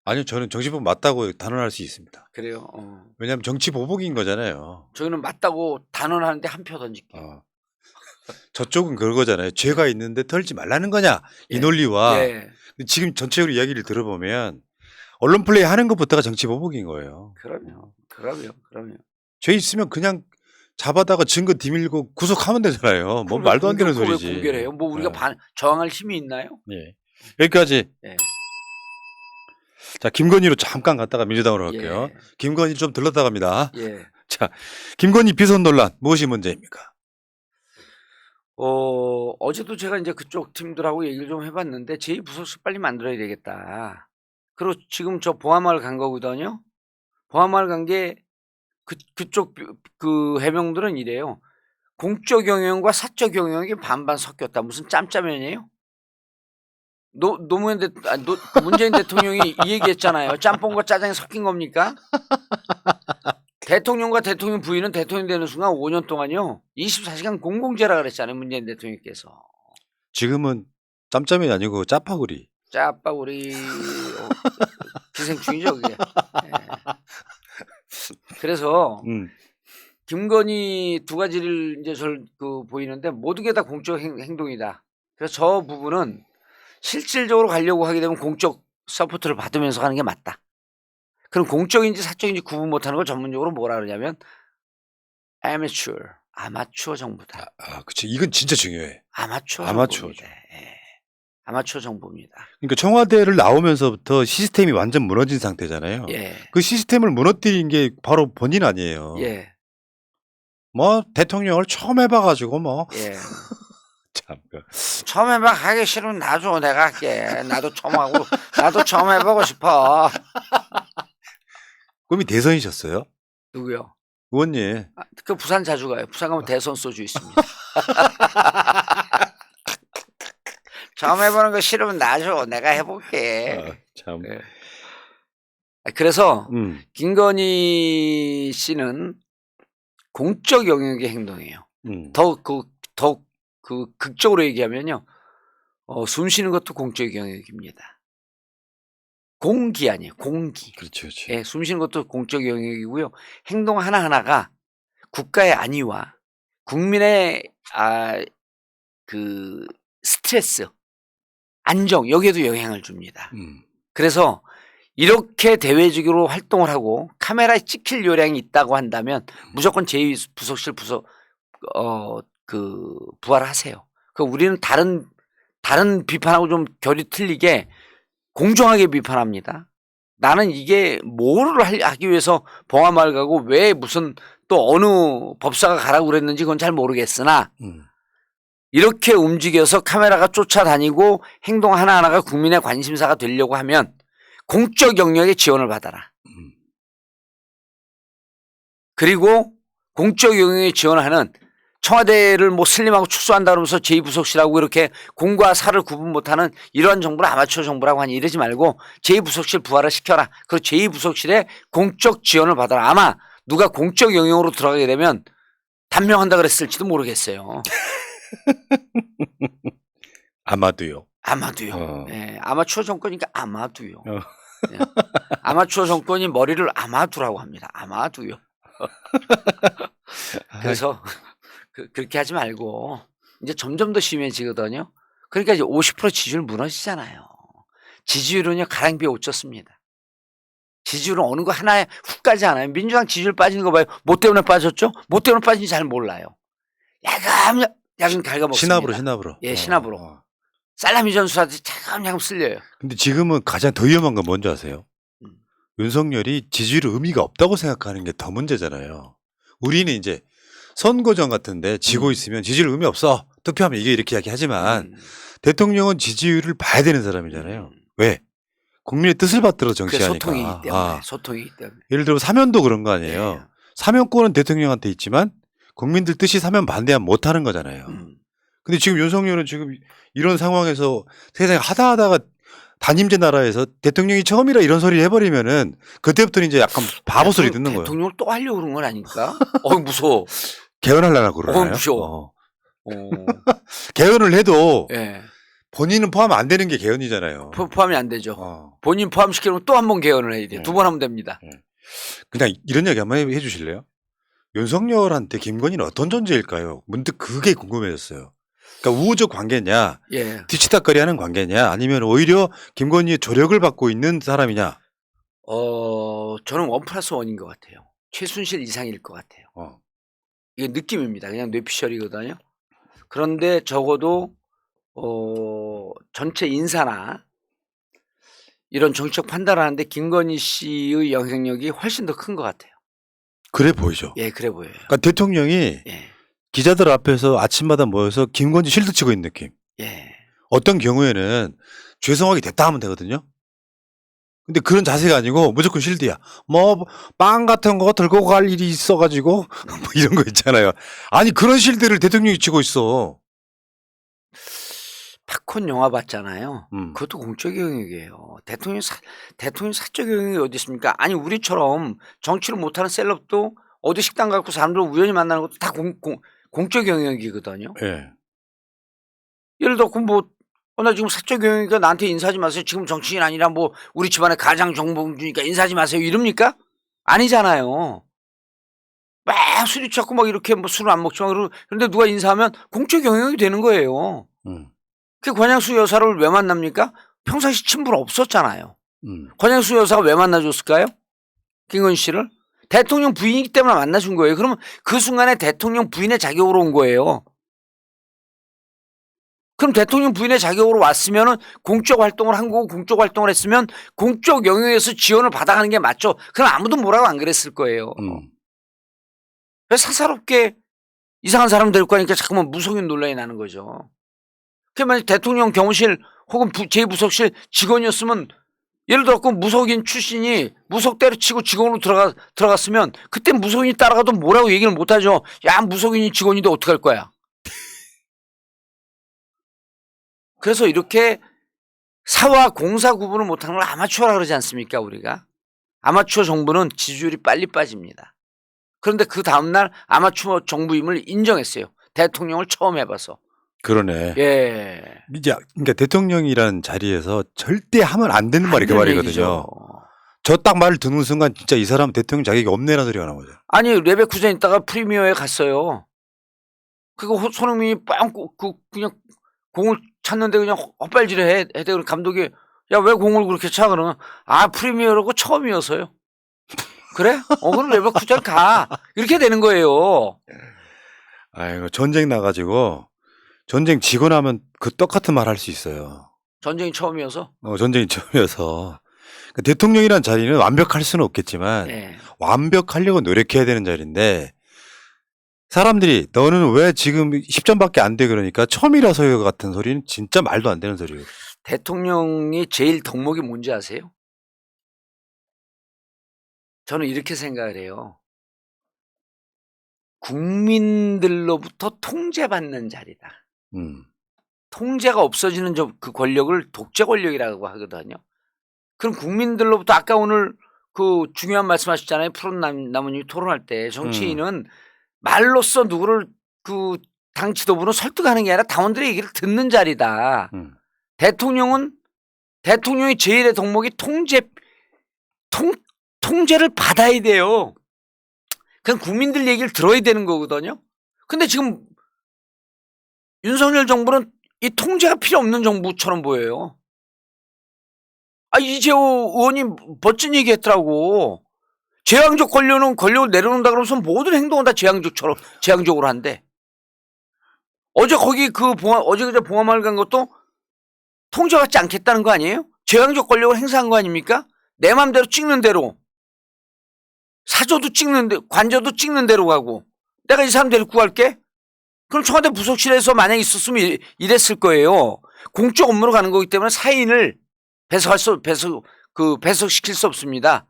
아니요 저는 정치보복 맞다고 단언할 수 있습니다. 그래요? 왜냐하면 정치보복인 거잖아요. 저희는 맞다고 단언하는데 한 표 던질게요. 저쪽은 그거잖아요. 죄가 있는데 털지 말라는 거냐 이 논리와 예. 지금 전체적으로 이야기를 들어보면 언론 플레이 하는 것부터가 정치보복인 거예요. 그럼요. 죄 있으면 그냥 잡아다가 증거 뒤밀고 구속하면 되잖아요. 뭐 말도 안 되는 소리지. 왜 공개를 해요? 뭐 우리가 저항할 힘이 있나요? 예. 여기까지. 예. 자 김건희로 잠깐 갔다가 민주당으로 갈게요. 예. 김건희 좀 들렀다 갑니다. 예. 자 김건희 비선 논란 무엇이 문제입니까? 어제도 제가 이제 그쪽 팀들하고 얘기를 좀 해봤는데 제2부속실 빨리 만들어야 되겠다. 그리고 지금 저 보아마을 간 거거든요. 보아마을 간 게 그쪽 그 해명들은 이래요. 공적 영역과 사적 영역이 반반 섞였다. 무슨 짬짜면이에요? 문재인 대통령이 이 얘기했잖아요. 짬뽕과 짜장이 섞인 겁니까? 대통령과 대통령 부인은 대통령 되는 순간 5년 동안요 24시간 공공재라 그랬잖아요. 문재인 대통령께서. 지금은 짬짬이 아니고 짜파구리. 짜파구리 기생충이죠 그게. 네. 그래서 김건희 두 가지를 이제 보이는데 모든 게 다 공적 행동이다. 그래서 저 부분은 실질적으로 가려고 하게 되면 공적 서포트를 받으면서 하는 게 맞다. 그럼 공적인지 사적인지 구분 못하는 걸 전문적으로 뭐라 그러냐면 아마추어 정부다. 그치. 이건 진짜 중요해. 아마추어. 예. 아마추어 정부입니다. 그러니까 청와대를 나오면서부터 시스템이 완전 무너진 상태잖아요. 예. 그 시스템을 무너뜨린 게 바로 본인 아니에요. 예. 뭐 대통령을 처음 해봐가지고 뭐. 예. 참. 처음 해봐 하기 싫으면 나도 내가 할게. 나도 처음 해보고 싶어. 꿈이 대선이셨어요? 누구요? 의원님. 그 부산 자주 가요. 부산 가면 대선 소주 있습니다. 처음 해보는 거 싫으면 놔줘. 내가 해볼게. 참. 네. 그래서 김건희 씨는 공적 영역의 행동이에요. 더 극적으로 얘기하면요. 숨 쉬는 것도 공적 영역입니다. 공기 아니에요. 공기. 그렇죠. 예, 숨 쉬는 것도 공적 영역이고요. 행동 하나하나가 국가의 안위와 국민의 그 스트레스, 안정 여기에도 영향을 줍니다. 그래서 이렇게 대외적으로 활동을 하고 카메라에 찍힐 요량이 있다고 한다면 무조건 제2부속실 부활하세요. 그 우리는 다른 비판하고 좀 결이 틀리게 공정하게 비판합니다. 나는 이게 뭐를 하기 위해서 봉화마을 가고 왜 무슨 또 어느 법사가 가라고 그랬는지 그건 잘 모르겠으나 이렇게 움직여서 카메라가 쫓아다니고 행동 하나하나가 국민의 관심사가 되려고 하면 공적 영역의 지원을 받아라. 그리고 공적 영역에 지원하는 청와대를 뭐 슬림하고 축소한다 그러면서 제2부속실하고 이렇게 공과 사를 구분 못하는 이러한 정부는 아마추어 정부라고 하니 이러지 말고 제2부속실 부활을 시켜라. 그리고 제2부속실에 공적 지원을 받아라. 아마 누가 공적 영역으로 들어가게 되면 단명한다 그랬을지도 모르겠어요. 아마도요. 아마도요. 네, 아마추어 정권이니까 아마도요. 네. 아마추어 정권이 머리를 아마두라고 합니다. 아마도요. 그래서 그렇게 하지 말고 이제 점점 더 심해지거든요. 그러니까 이제 50% 지지율 무너지잖아요. 지지율은요 가랑비에 옷 젖습니다. 지지율은 어느 거 하나에 훅 가지 않아요. 민주당 지지율 빠지는 거 봐요. 뭐 때문에 빠졌죠? 뭐 때문에 빠진지 잘 몰라요. 야금 갉아먹습니다. 신압으로. 예, 신압으로. 살라미 전술하듯이 야금 쓸려요. 근데 지금은 가장 더 위험한 건 뭔지 아세요? 윤석열이 지지율 의미가 없다고 생각하는 게 더 문제잖아요. 우리는 이제 선거전 같은데 지고 있으면 지지율 의미 없어. 투표하면 이게 이렇게 이야기하지만 대통령은 지지율을 봐야 되는 사람이잖아요. 왜? 국민의 뜻을 받들어 정치하니까. 소통이기 때문에. 소통이기 때문에. 예를 들어 사면도 그런 거 아니에요. 네. 사면권은 대통령한테 있지만 국민들 뜻이 사면 반대하면 못하는 거잖아요. 근데 지금 윤석열은 지금 이런 상황에서 세상에 하다가 단임제 나라에서 대통령이 처음이라 이런 소리를 해버리면은 그때부터는 이제 약간 바보 소리 듣는 거예요. 대통령을 또 하려고 그런 건 아닐까? 무서워. 개헌하려고 그러나요? 무서워. 개헌을 해도 네. 본인은 포함 안 되는 게 개헌이잖아요. 포함이 안 되죠. 본인 포함시키면 또 한 번 개헌을 해야 돼요. 두 번 하면 됩니다. 그냥 이런 얘기 한번 해 주실래요? 윤석열한테 김건희는 어떤 존재일까요? 문득 그게 궁금해졌어요. 그러니까 우호적 관계냐, 뒤치다거리하는 관계냐, 아니면 오히려 김건희의 조력을 받고 있는 사람이냐? 저는 1+1인 것 같아요. 최순실 이상일 것 같아요. 이게 느낌입니다. 그냥 뇌피셜이거든요. 그런데 적어도 전체 인사나 이런 정치적 판단을 하는데 김건희 씨의 영향력이 훨씬 더 큰 것 같아요. 그래 보이죠. 예, 그래 보여요. 그러니까 대통령이 기자들 앞에서 아침마다 모여서 김건희 실드 치고 있는 느낌. 어떤 경우에는 죄송하게 됐다 하면 되거든요. 근데 그런 자세가 아니고 무조건 실드야. 뭐 빵 같은 거 들고 갈 일이 있어가지고 뭐 이런 거 있잖아요. 아니 그런 실드를 대통령이 치고 있어. 팝콘 영화 봤잖아요. 그것도 공적 영역이에요. 대통령 사적 영역이 어디 있습니까? 아니 우리처럼 정치를 못하는 셀럽도 어디 식당 가고 사람들 우연히 만나는 것도 다 공적 영역이거든요. 예를 들어 나 지금 사적 영역이니까 나한테 인사하지 마세요. 지금 정치인 아니라 뭐 우리 집안에 가장 정봉주니까 인사하지 마세요. 이럽니까? 아니잖아요. 막 술이 취하고 막 이렇게 뭐 술을 안 먹지만 그런데 누가 인사하면 공적 영역이 되는 거예요. 그 권양수 여사를 왜 만납니까? 평상시 친분 없었잖아요. 권양수 여사가 왜 만나줬을까요? 김건희 씨를? 대통령 부인이기 때문에 만나준 거예요. 그러면 그 순간에 대통령 부인의 자격으로 온 거예요. 그럼 대통령 부인의 자격으로 왔으면은 공적 활동을 한 거고 공적 활동을 했으면 공적 영역에서 지원을 받아가는 게 맞죠. 그럼 아무도 뭐라고 안 그랬을 거예요. 왜 사사롭게 이상한 사람 데리고 가니까 자꾸만 무속인 논란이 나는 거죠. 그 만약 대통령 경호실 혹은 제2부속실 직원이었으면 예를 들어 무속인 출신이 무속 때려치고 직원으로 들어갔으면 그때 무속인이 따라가도 뭐라고 얘기를 못하죠. 야 무속인이 직원인데 어떡할 거야. 그래서 이렇게 사와 공사 구분을 못하는 걸 아마추어라 그러지 않습니까 우리가. 아마추어 정부는 지지율이 빨리 빠집니다. 그런데 그 다음날 아마추어 정부임을 인정했어요. 대통령을 처음 해봐서. 그러네. 예. 이제 그러니까 대통령이라는 자리에서 절대 하면 안 되는 말이 그 말이거든요. 저 딱 말을 듣는 순간 진짜 이 사람은 대통령 자격이 없네라는 소리가 나오죠. 아니 레베쿠젠 있다가 프리미어에 갔어요. 그거 손흥민이 그냥 공을 찼는데 그냥 헛발질을 해. 감독이 야 왜 공을 그렇게 차 그러면 프리미어라고 처음이어서요. 그래? 그럼 레베쿠젠 가. 이렇게 되는 거예요. 아이고 전쟁 나가지고 전쟁 지고 나면 그 똑같은 말 할 수 있어요. 전쟁이 처음이어서? 전쟁이 처음이어서. 그러니까 대통령이란 자리는 완벽할 수는 없겠지만 완벽하려고 노력해야 되는 자리인데 사람들이 너는 왜 지금 10점밖에 안 돼 그러니까 처음이라서요 같은 소리는 진짜 말도 안 되는 소리예요. 대통령이 제일 덕목이 뭔지 아세요? 저는 이렇게 생각을 해요. 국민들로부터 통제받는 자리다. 통제가 없어지는 그 권력을 독재 권력이라고 하거든요. 그럼 국민들로부터 아까 오늘 그 중요한 말씀하셨잖아요. 푸른 나무님 토론할 때 정치인은 말로써 누구를 그 당 지도부는 설득하는 게 아니라 당원들의 얘기를 듣는 자리다. 대통령이 제일의 덕목이 통제를 받아야 돼요. 그냥 국민들 얘기를 들어야 되는 거거든요. 근데 지금 윤석열 정부는 이 통제가 필요 없는 정부처럼 보여요. 이재호 의원이 멋진 얘기 했더라고. 제왕적 권력을 내려놓는다 그러면서 모든 행동은 다 제왕적으로 한대. 어제 거기 어제 그제 봉화마을 간 것도 통제받지 않겠다는 거 아니에요? 제왕적 권력을 행사한 거 아닙니까? 내 맘대로 찍는 대로. 사저도 찍는 대 관저도 찍는 대로 가고. 내가 이 사람 데리고 갈게? 그럼 청와대 부속실에서 만약 있었으면 이랬을 거예요. 공적 업무로 가는 거기 때문에 사인을 배석시킬 수 없습니다.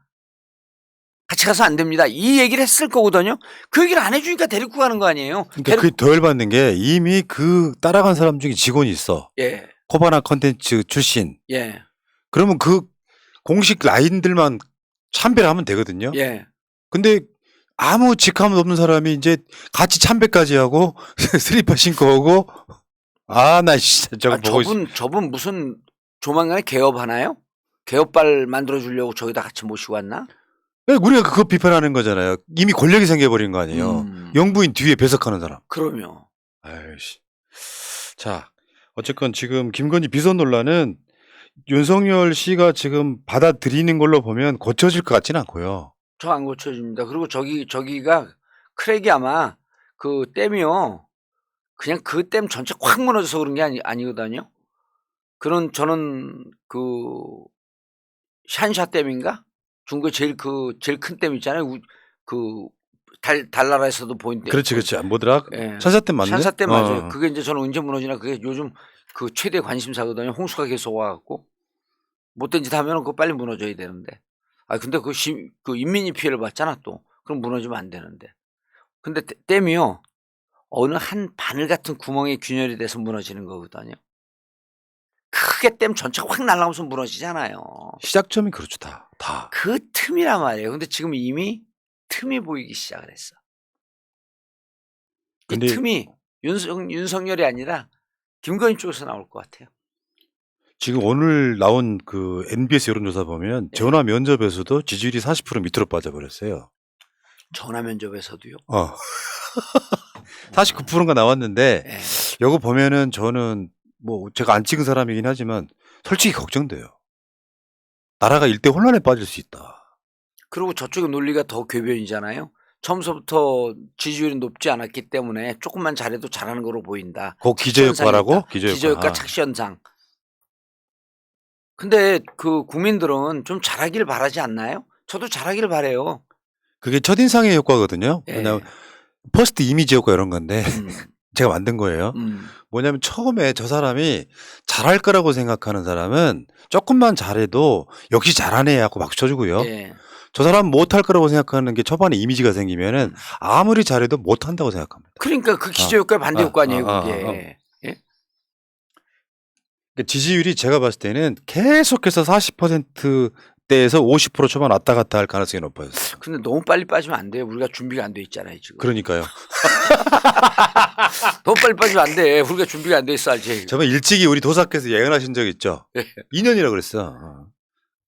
같이 가서 안 됩니다. 이 얘기를 했을 거거든요. 그 얘기를 안 해주니까 데리고 가는 거 아니에요. 그러니까 그게 더 열받는 게 이미 그 따라간 사람 중에 직원이 있어. 예. 코바나 컨텐츠 출신. 예. 그러면 그 공식 라인들만 참배하면 되거든요. 예. 근데 아무 직함 없는 사람이 이제 같이 참배까지 하고 슬리퍼 신고 오고 나 진짜 저거 보고 저분 무슨 조만간에 개업하나요? 개업발 만들어주려고 저기다 같이 모시고 왔나? 우리가 그거 비판하는 거잖아요. 이미 권력이 생겨버린 거 아니에요. 영부인 뒤에 배석하는 사람. 그럼요. 아이씨. 자, 어쨌건 지금 김건희 비선 논란은 윤석열 씨가 지금 받아들이는 걸로 보면 고쳐질 것 같지는 않고요. 저 안 고쳐집니다. 그리고 저기가 크랙이 아마 그 댐이요. 그냥 그 댐 전체 확 무너져서 그런 게 아니거든요. 저는 그 샨샤 댐인가? 중국에 제일 큰 댐 있잖아요. 달나라에서도 보인 댐. 그렇지. 뭐더라? 예. 샨샤 댐 맞네? 샨샤 댐 맞아요. 그게 이제 저는 언제 무너지나 그게 요즘 그 최대 관심사거든요. 홍수가 계속 와갖고 못된 짓 하면 그거 빨리 무너져야 되는데. 근데 그 인민이 피해를 받잖아 또. 그럼 무너지면 안 되는데. 근데 댐이요. 어느 한 바늘 같은 구멍에 균열이 돼서 무너지는 거거든요. 크게 댐 전체가 확 날아가면서 무너지잖아요. 시작점이 그렇죠. 다. 그 틈이란 말이에요. 근데 지금 이미 틈이 보이기 시작을 했어. 근데 이 틈이 윤석열이 아니라 김건희 쪽에서 나올 것 같아요. 지금 오늘 나온 그 MBS 여론조사 보면 전화 면접에서도 지지율이 40% 밑으로 빠져버렸어요. 전화 면접에서도요? 49%가 나왔는데 이거 보면은 저는 뭐 제가 안 찍은 사람이긴 하지만 솔직히 걱정돼요. 나라가 일대 혼란에 빠질 수 있다. 그리고 저쪽의 논리가 더 궤변이잖아요. 처음서부터 지지율이 높지 않았기 때문에 조금만 잘해도 잘하는 거로 보인다. 그 기저효과라고? 기저효과 착시현상. 근데 그 국민들은 좀 잘하길 바라지 않나요? 저도 잘하기를 바라요. 그게 첫인상의 효과거든요. 왜냐하면 퍼스트 이미지 효과 이런 건데 제가 만든 거예요. 뭐냐면 처음에 저 사람이 잘할 거라고 생각하는 사람은 조금만 잘해도 역시 잘하네 하고 박수 쳐주고요. 저 사람 못할 거라고 생각하는 게 초반에 이미지가 생기면은 아무리 잘해도 못한다고 생각합니다. 그러니까 그 기저효과의 반대 효과 아니에요 그게. 지지율이 제가 봤을 때는 계속해서 40%대에서 50% 초반 왔다 갔다 할 가능성이 높아요. 근데 너무 빨리 빠지면 안 돼요. 우리가 준비가 안 돼 있잖아요 지금. 그러니까요. 너무 빨리 빠지면 안 돼. 우리가 준비가 안 돼 있어 아직. 저번 일찍이 우리 도사께서 예언하신 적 있죠. 2년이라고 그랬어.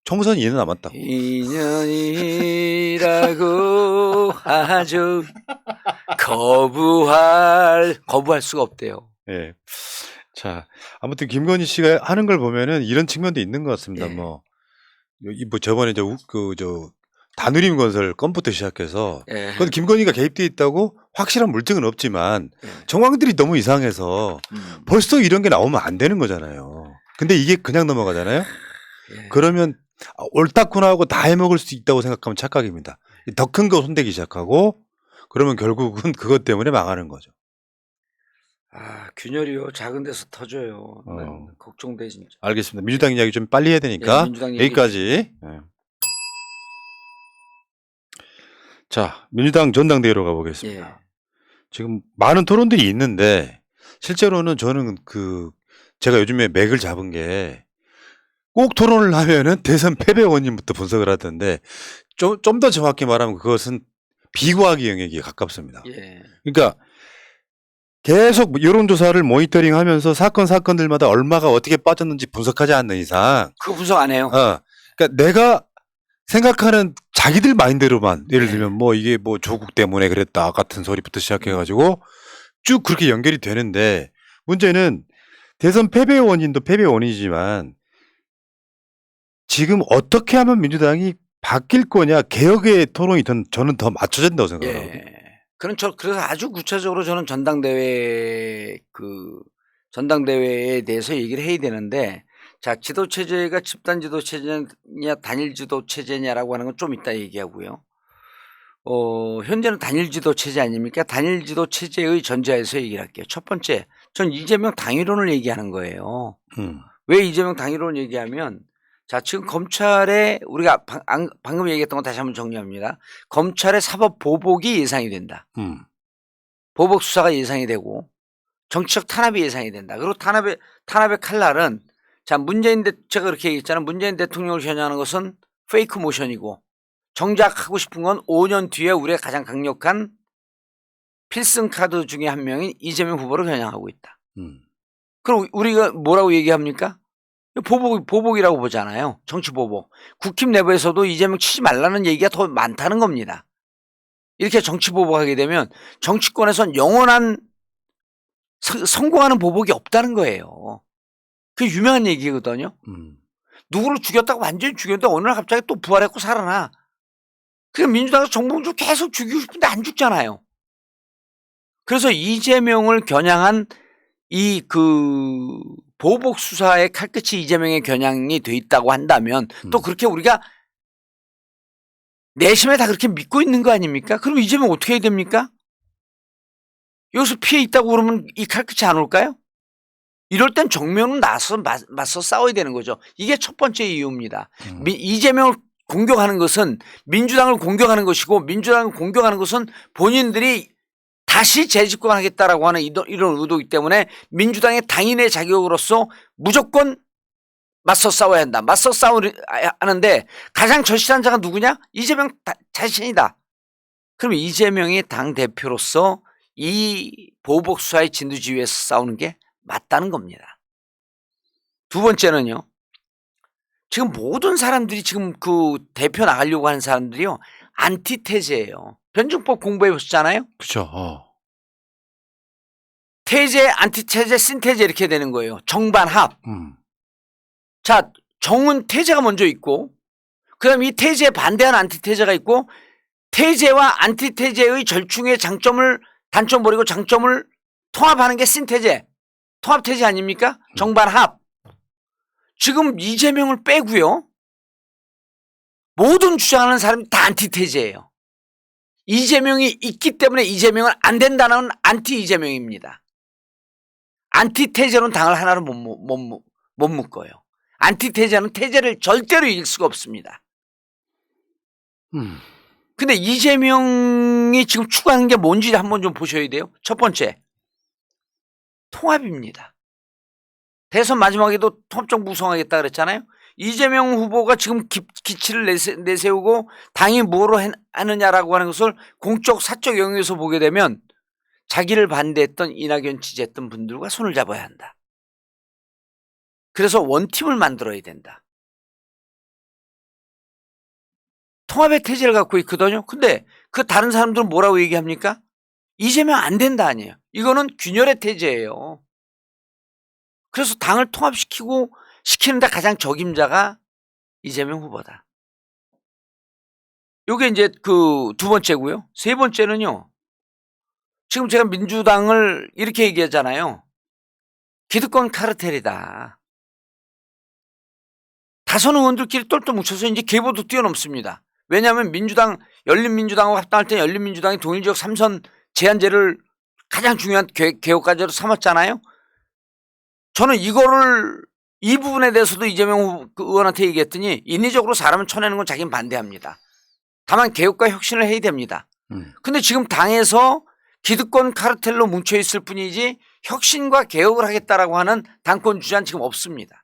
총선 2년 남았다고. 2년이라고 하죠. 거부할 수가 없대요. 예. 자, 아무튼 김건희 씨가 하는 걸 보면은 이런 측면도 있는 것 같습니다. 뭐 저번에 다누림 건설 건부터 시작해서 그건 김건희가 개입돼 있다고 확실한 물증은 없지만 정황들이 너무 이상해서 벌써 이런 게 나오면 안 되는 거잖아요. 근데 이게 그냥 넘어가잖아요. 그러면 옳다구나 하고 다 해먹을 수 있다고 생각하면 착각입니다. 더 큰 거 손대기 시작하고 그러면 결국은 그것 때문에 망하는 거죠. 아, 균열이요. 작은 데서 터져요. 걱정돼 진짜. 알겠습니다. 민주당 이야기 좀 빨리 해야 되니까 민주당 여기까지. 자, 민주당 전당대회로 가보겠습니다. 지금 많은 토론들이 있는데 실제로는 저는 제가 요즘에 맥을 잡은 게 꼭 토론을 하면은 대선 패배 원인부터 분석을 하던데 좀 더 정확히 말하면 그것은 비과학의 영역에 가깝습니다. 그러니까 계속 여론조사를 모니터링하면서 사건들마다 얼마가 어떻게 빠졌는지 분석하지 않는 이상 그거 분석 안 해요. 그러니까 내가 생각하는 자기들 마인드로만 예를 들면 뭐 이게 뭐 조국 때문에 그랬다 같은 소리부터 시작해가지고 쭉 그렇게 연결이 되는데 문제는 대선 패배의 원인도 패배의 원인이지만 지금 어떻게 하면 민주당이 바뀔 거냐 개혁의 토론이 저는 더 맞춰야 된다고 생각하거든요. 그래서 아주 구체적으로 저는 전당대회에 대해서 얘기를 해야 되는데, 자, 지도체제가 집단 지도체제냐 단일 지도체제냐라고 하는 건 좀 이따 얘기하고요. 현재는 단일 지도체제 아닙니까? 단일 지도체제의 전제하에서 얘기를 할게요. 첫 번째, 전 이재명 당위론을 얘기하는 거예요. 왜 이재명 당위론을 얘기하면, 자, 지금 검찰에 우리가 방금 얘기했던 거 다시 한번 정리합니다. 검찰의 사법 보복이 예상이 된다. 보복 수사가 예상이 되고 정치적 탄압이 예상이 된다. 그리고 탄압의 칼날은, 자, 제가 그렇게 얘기했잖아요. 문재인 대통령을 겨냥하는 것은 페이크 모션이고 정작 하고 싶은 건 5년 뒤에 우리의 가장 강력한 필승 카드 중에 한 명인 이재명 후보를 겨냥하고 있다. 그럼 우리가 뭐라고 얘기합니까? 보복이라고 보잖아요. 정치 보복. 국힘 내부에서도 이재명 치지 말라는 얘기가 더 많다는 겁니다. 이렇게 정치 보복하게 되면 정치권에선 영원한 성공하는 보복이 없다는 거예요. 그게 유명한 얘기거든요. 누구를 죽였다고 완전히 죽였는데 어느 날 갑자기 또 부활했고 살아나. 그냥 민주당에서 정봉주 계속 죽이고 싶은데 안 죽잖아요. 그래서 이재명을 겨냥한 보복 수사의 칼끝이 이재명의 겨냥이 돼 있다고 한다면 또 그렇게 우리가 내심에 다 그렇게 믿고 있는 거 아닙니까? 그럼 이재명 어떻게 해야 됩니까? 여기서 피해 있다고 그러면 이 칼끝이 안 올까요? 이럴 땐 정면으로 맞서 싸워야 되는 거죠. 이게 첫 번째 이유입니다. 이재명을 공격하는 것은 민주당을 공격하는 것이고, 민주당을 공격하는 것은 본인들이 다시 재집권하겠다라고 하는 이런 의도이기 때문에 민주당의 당인의 자격으로서 무조건 맞서 싸워야 한다. 맞서 싸우는데 가장 절실한 자가 누구냐? 이재명 자신이다. 그럼 이재명이 당대표로서 이 보복 수사의 진두지휘에서 싸우는 게 맞다는 겁니다. 두 번째는요. 지금 모든 사람들이 지금 대표 나가려고 하는 사람들이요. 안티테제예요. 변증법 공부해 보셨잖아요. 그렇죠. 태제, 안티테제, 신태제 이렇게 되는 거예요. 정반합. 자, 정은 태제가 먼저 있고, 그다음 이 태제에 반대하는 안티테제가 있고, 태제와 안티테제의 절충의 단점 버리고 장점을 통합하는 게 신태제. 통합태제 아닙니까? 정반합. 지금 이재명을 빼고요. 모든 주장하는 사람이 다 안티테제예요. 이재명이 있기 때문에 이재명은 안 된다는 안티 이재명입니다. 안티테제는 당을 하나로 못 묶어요. 안티테제는 태제를 절대로 이길 수가 없습니다. 근데 이재명이 지금 추구하는 게 뭔지 한번 좀 보셔야 돼요. 첫 번째, 통합입니다. 대선 마지막에도 통합정부 구성하겠다 그랬잖아요. 이재명 후보가 지금 기치를 내세우고 당이 뭐로 하느냐라고 하는 것을 공적 사적 영역에서 보게 되면 자기를 반대했던 이낙연 지지했던 분들과 손을 잡아야 한다. 그래서 원팀을 만들어야 된다. 통합의 태제를 갖고 있거든요. 근데 그 다른 사람들은 뭐라고 얘기합니까? 이재명 안 된다 아니에요. 이거는 균열의 태제예요. 그래서 당을 시키는데 가장 적임자가 이재명 후보다. 요게 이제 두 번째고요. 세 번째는요. 지금 제가 민주당을 이렇게 얘기하잖아요. 기득권 카르텔이다. 다선 의원들끼리 똘똘 뭉쳐서 이제 계보도 뛰어넘습니다. 왜냐하면 열린민주당하고 합당할 때 열린민주당이 동일지역 3선 제한제를 가장 중요한 개혁 과제로 삼았잖아요. 저는 이 부분에 대해서도 이재명 의원한테 얘기했더니 인위적으로 사람을 쳐내는 건 자기는 반대합니다. 다만 개혁과 혁신을 해야 됩니다. 근데 지금 당에서 기득권 카르텔로 뭉쳐있을 뿐이지 혁신과 개혁을 하겠다라고 하는 당권 주자는 지금 없습니다.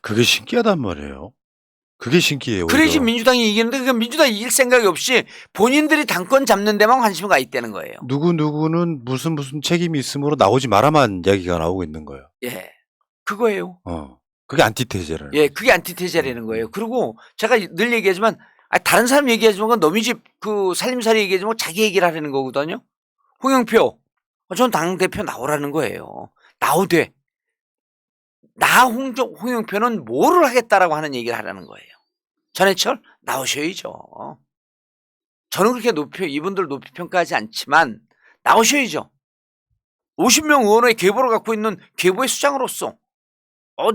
그게 신기하단 말이에요. 그게 신기해요. 그래야지 민주당이 이기는데 그 민주당이 이길 생각이 없이 본인들이 당권 잡는 데만 관심이 가 있다는 거예요. 누구는 무슨 책임이 있으므로 나오지 말아만 이야기가 나오고 있는 거예요. 예. 그거예요. 그게 안티테제라는 예, 그게 안티테제라는 거예요. 그리고 제가 늘 얘기하지만 다른 사람 얘기하지만 그건 너희 집 그 살림살이 얘기하지만 자기 얘기를 하라는 거거든요. 홍영표, 전 당대표 나오라는 거예요. 나오되 홍영표는 뭐를 하겠다라고 하는 얘기를 하라는 거예요. 전해철 나오셔야죠. 저는 그렇게 이분들 높이 평가하지 않지만 나오셔야죠. 50명 의원의 계보를 갖고 있는 계보의 수장으로서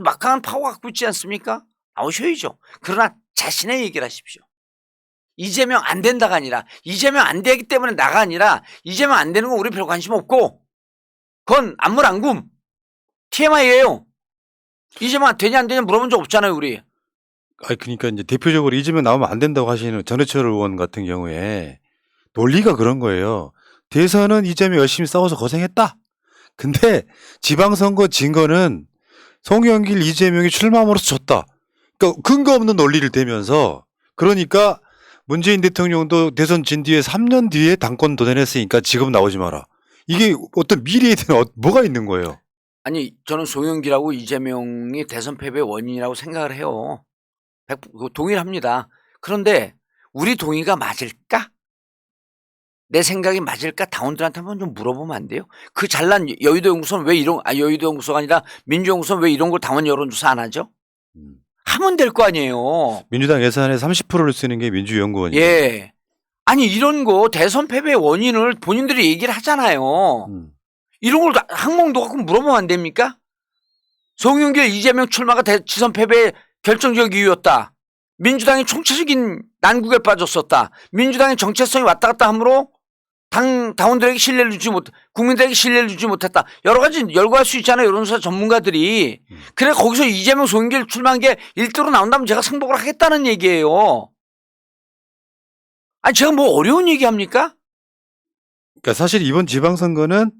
막강한 파워 갖고 있지 않습니까? 나오셔야죠. 그러나 자신의 얘기를 하십시오. 이재명 안 된다가 아니라 이재명 안 되기 때문에 나가 아니라 이재명 안 되는 건 우리 별 관심 없고 그건 안물안굼 TMI예요. 이재명 되냐 안 되냐 물어본 적 없잖아요 우리. 그러니까 이제 대표적으로 이재명 나오면 안 된다고 하시는 전해철 의원 같은 경우에 논리가 그런 거예요. 대선은 이재명 열심히 싸워서 고생했다. 근데 지방선거 진 거는 송영길 이재명이 출마함으로써 졌다. 그러니까 근거 없는 논리를 대면서 그러니까 문재인 대통령도 대선 진 뒤에 3년 뒤에 당권 도전했으니까 지금 나오지 마라. 이게 어떤 미래에 대한 뭐가 있는 거예요? 아니 저는 송영길하고 이재명이 대선 패배의 원인이라고 생각을 해요. 동일합니다. 그런데 우리 동의가 맞을까? 내 생각이 맞을까? 당원들한테 한번 좀 물어보면 안 돼요? 그 잘난 여의도 연구소는 왜 여의도 연구소가 아니라 민주연구소는 왜 이런 걸 당원 여론조사 안 하죠? 하면 될 거 아니에요. 민주당 예산의 30%를 쓰는 게 민주연구원이에요. 예. 아니 이런 거 대선 패배의 원인을 본인들이 얘기를 하잖아요. 이런 걸 항목도 갖고 물어보면 안 됩니까? 송영길 이재명 출마가 지선 패배의 결정적 이유였다. 민주당이 총체적인 난국에 빠졌었다. 민주당의 정체성이 왔다 갔다 함으로 당원들에게 신뢰를 주지 국민들에게 신뢰를 주지 못했다. 여러 가지 열거할 수 있잖아요. 여론조사 전문가들이. 그래 거기서 이재명 송영길 출마한 게 1등으로 나온다면 제가 승복을 하겠다는 얘기예요. 아니 제가 뭐 어려운 얘기합니까? 그러니까 사실 이번 지방선거는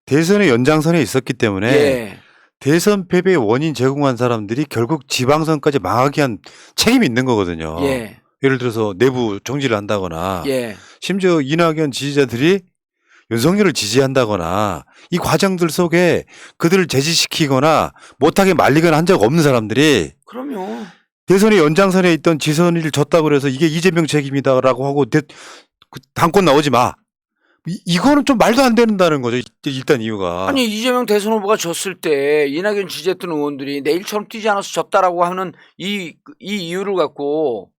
대선의 연장선에 있었기 때문에 예. 대선 패배의 원인 제공한 사람들이 결국 지방선까지 망하게 한 책임이 있는 거거든요. 예. 예를 들어서 내부 정지를 한다거나 예. 심지어 이낙연 지지자들이 윤석열을 지지한다거나 이 과정들 속에 그들을 제지시키거나 못하게 말리거나 한 적 없는 사람들이 그럼요. 대선의 연장선에 있던 지선을 졌다고 그래서 이게 이재명 책임이다라고 하고 당권 나오지 마. 이거는 좀 말도 안 된다는 거죠. 일단 이유가. 아니 이재명 대선 후보가 졌을 때 이낙연 지지했던 의원들이 내일처럼 뛰지 않아서 졌다라고 하는 이 이유를 갖고